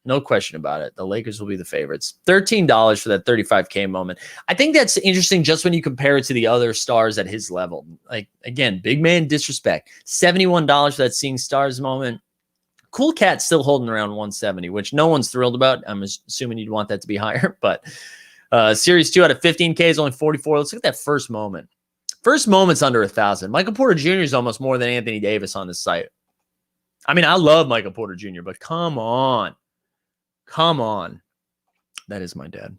No question about it. The Lakers will be the favorites. $13 for that 35K moment. I think that's interesting just when you compare it to the other stars at his level. Like, again, big man disrespect. $71 for that Seeing Stars moment. Cool Cat still holding around 170, which no one's thrilled about. I'm assuming you'd want that to be higher. But Series 2 out of 15K is only 44. Let's look at that first moment. First moment's under 1,000. Michael Porter Jr. is almost more than Anthony Davis on this site. I mean, I love Michael Porter Jr., but come on. That is my dad.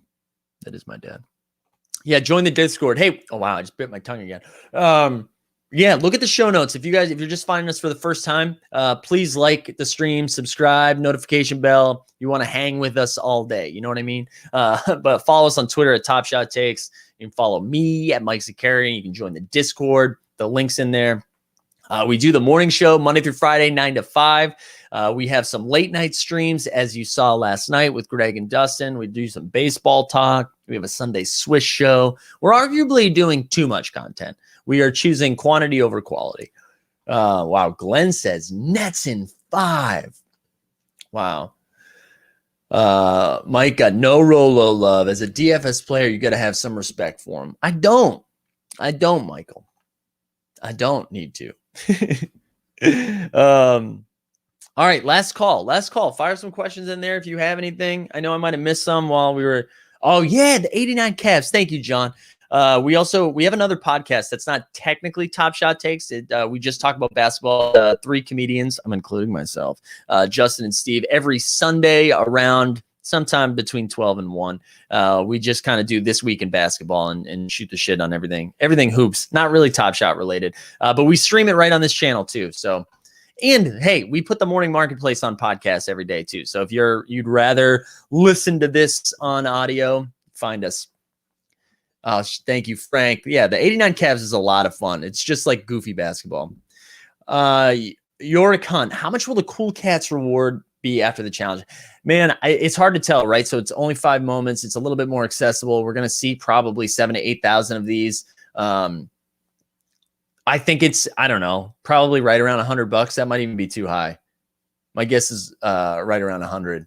Yeah, join the Discord. Hey, oh wow, I just bit my tongue again. Yeah, look at the show notes. If you're just finding us for the first time, please like the stream, subscribe, notification bell. You want to hang with us all day. You know what I mean? But follow us on Twitter at Top Shot Takes. You can follow me at Mike Zakarian. You can join the Discord. The link's in there. We do the morning show Monday through Friday, 9 to 5. We have some late night streams, as you saw last night with Greg and Dustin. We do some baseball talk. We have a Sunday Swish show. We're arguably doing too much content. We are choosing quantity over quality. Wow. Glenn says Nets in 5. Wow. Mike got no Rolo love. As a DFS player, you got to have some respect for him. I don't, Michael. I don't need to. All right, last call. Fire some questions in there if you have anything. I know I might have missed some while we were. Oh yeah, the 89 Cavs. Thank you, John. We have another podcast that's not technically Top Shot Takes. We just talk about basketball. 3 comedians, I'm including myself, Justin and Steve, every Sunday around sometime between 12 and 1. We just kind of do This Week in Basketball and shoot the shit on everything hoops, not really Top Shot related, but we stream it right on this channel too. So, and hey, we put the Morning Marketplace on podcasts every day too. So if you'd rather listen to this on audio, find us. Thank you, Frank. Yeah, the 89 Cavs is a lot of fun. It's just like goofy basketball. Yorick Hunt, how much will the Cool Cats reward be after the challenge? Man, it's hard to tell, right? So it's only 5 moments. It's a little bit more accessible. We're going to see probably 7,000 to 8,000 of these. I think it's, I don't know, probably right around $100. That might even be too high. My guess is right around 100.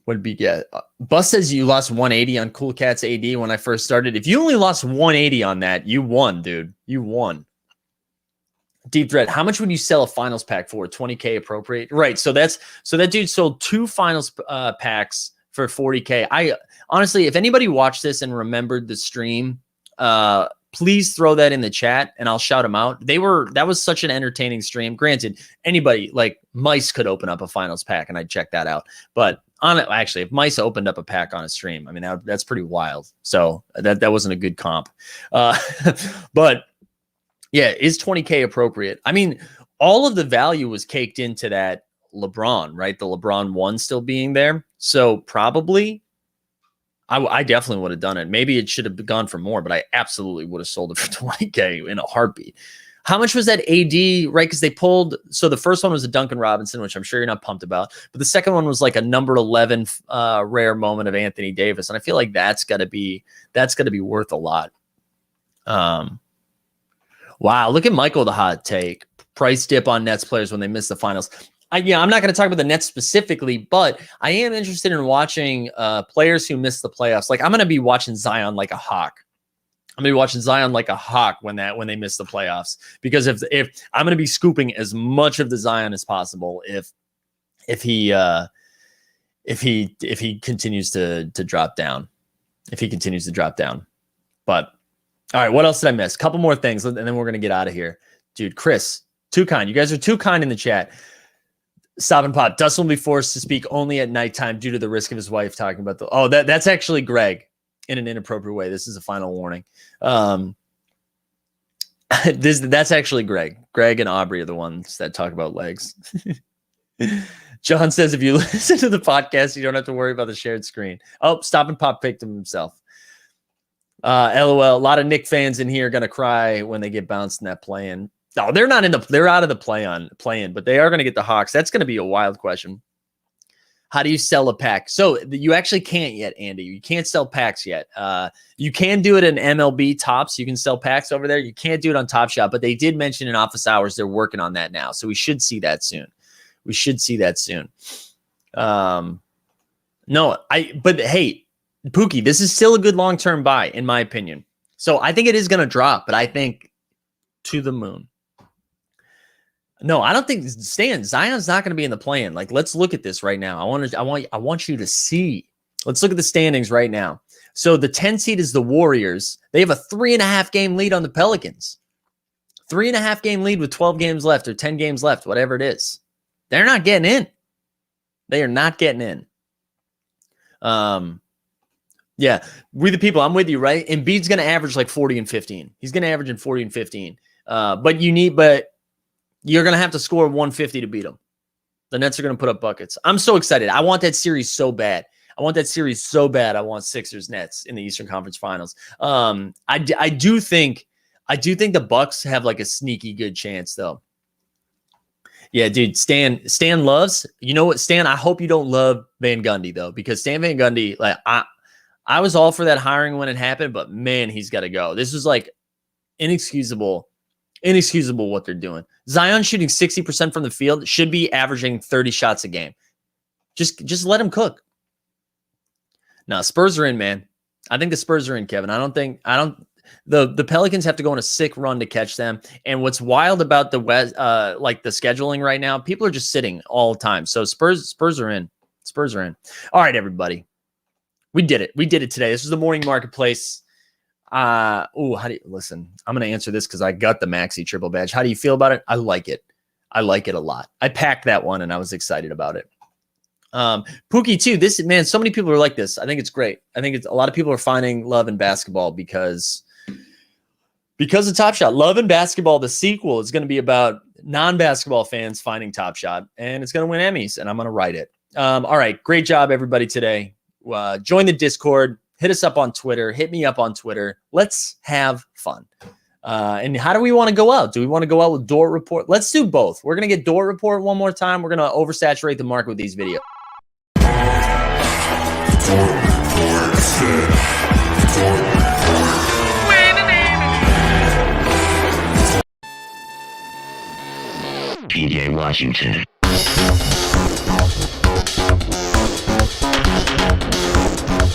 Would be Bus says you lost 180 on Cool Cats AD when I first started. If you only lost 180 on that, you won, dude. You won. Deep Threat, how much would you sell a finals pack for? 20K appropriate? Right. So that dude sold 2 finals packs for 40K. I honestly, if anybody watched this and remembered the stream, please throw that in the chat and I'll shout them out. That was such an entertaining stream. Granted, anybody like Mice could open up a finals pack and I'd check that out. But actually, if Mice opened up a pack on a stream, I mean, that's pretty wild. So that wasn't a good comp. But yeah, is 20K appropriate? I mean, all of the value was caked into that LeBron, right? The LeBron 1 still being there. So probably I definitely would have done it. Maybe it should have gone for more, but I absolutely would have sold it for 20K in a heartbeat. How much was that AD, right? Because they pulled, so the first one was a Duncan Robinson, which I'm sure you're not pumped about, but the second one was like a number 11 rare moment of Anthony Davis. And I feel like that's got to be worth a lot. Wow, look at Michael, the hot take. Price dip on Nets players when they miss the finals. I'm not going to talk about the Nets specifically, but I am interested in watching players who miss the playoffs. Like I'm going to be watching Zion like a hawk. I'm going to be watching Zion like a hawk when they miss the playoffs, because if I'm going to be scooping as much of the Zion as possible if he continues to drop down, But all right, what else did I miss? A couple more things, and then we're going to get out of here. Dude, Chris, too kind. You guys are too kind in the chat. Stop and Pop. Dustin will be forced to speak only at nighttime due to the risk of his wife talking about that's actually Greg in an inappropriate way. This is a final warning. That's actually Greg. Greg and Aubrey are the ones that talk about legs. John says, if you listen to the podcast, you don't have to worry about the shared screen. Oh, Stop and Pop picked him himself. LOL. A lot of Knick fans in here are going to cry when they get bounced in that play-in. No, they're out of the play-in, but they are going to get the Hawks. That's going to be a wild question. How do you sell a pack? So you actually can't yet, Andy. You can't sell packs yet. You can do it in MLB Tops. You can sell packs over there. You can't do it on Top Shot, but they did mention in office hours they're working on that now. So we should see that soon. But hey, Pookie, this is still a good long-term buy, in my opinion. So I think it is going to drop, but I think to the moon. No, I don't think Zion's not going to be in the play-in. Like, let's look at this right now. I want you to see. Let's look at the standings right now. So the 10 seed is the Warriors. They have a 3.5 game lead on the Pelicans. 3.5 game lead with 12 games left or 10 games left, whatever it is. They're not getting in. They are not getting in. Yeah, we the people. I'm with you, right? Embiid's going to average like 40 and 15. He's going to average in 40 and 15. But you're going to have to score 150 to beat them. The Nets are going to put up buckets. I'm so excited. I want that series so bad. I want Sixers Nets in the Eastern Conference Finals. I do think the Bucks have like a sneaky good chance though. Yeah, dude, Stan loves, you know what, Stan, I hope you don't love Van Gundy though, because Stan Van Gundy, like I was all for that hiring when it happened, but man, he's got to go. This is like inexcusable what they're doing. Zion shooting 60% from the field, should be averaging 30 shots a game. Just let him cook. No, Spurs are in, man. I think the Spurs are in, Kevin. The Pelicans have to go on a sick run to catch them. And what's wild about the West, like the scheduling right now, people are just sitting all the time. So Spurs are in. All right, everybody. We did it. We did it today. This is the morning marketplace. How do you listen? I'm going to answer this because I got the Maxi triple badge. How do you feel about it? I like it. I like it a lot. I packed that one and I was excited about it. Pookie too. This, man, so many people are like this. I think it's great. I think a lot of people are finding love in basketball because of Top Shot. Love in Basketball, the sequel, is going to be about non-basketball fans finding Top Shot, and it's going to win Emmys, and I'm going to write it. All right. Great job, everybody, today. Join the Discord. Hit us up on Twitter. Hit me up on Twitter. Let's have fun. And how do we want to go out? Do we want to go out with Dort Report? Let's do both. We're going to get Dort Report one more time. We're going to oversaturate the market with these videos. PJ Washington.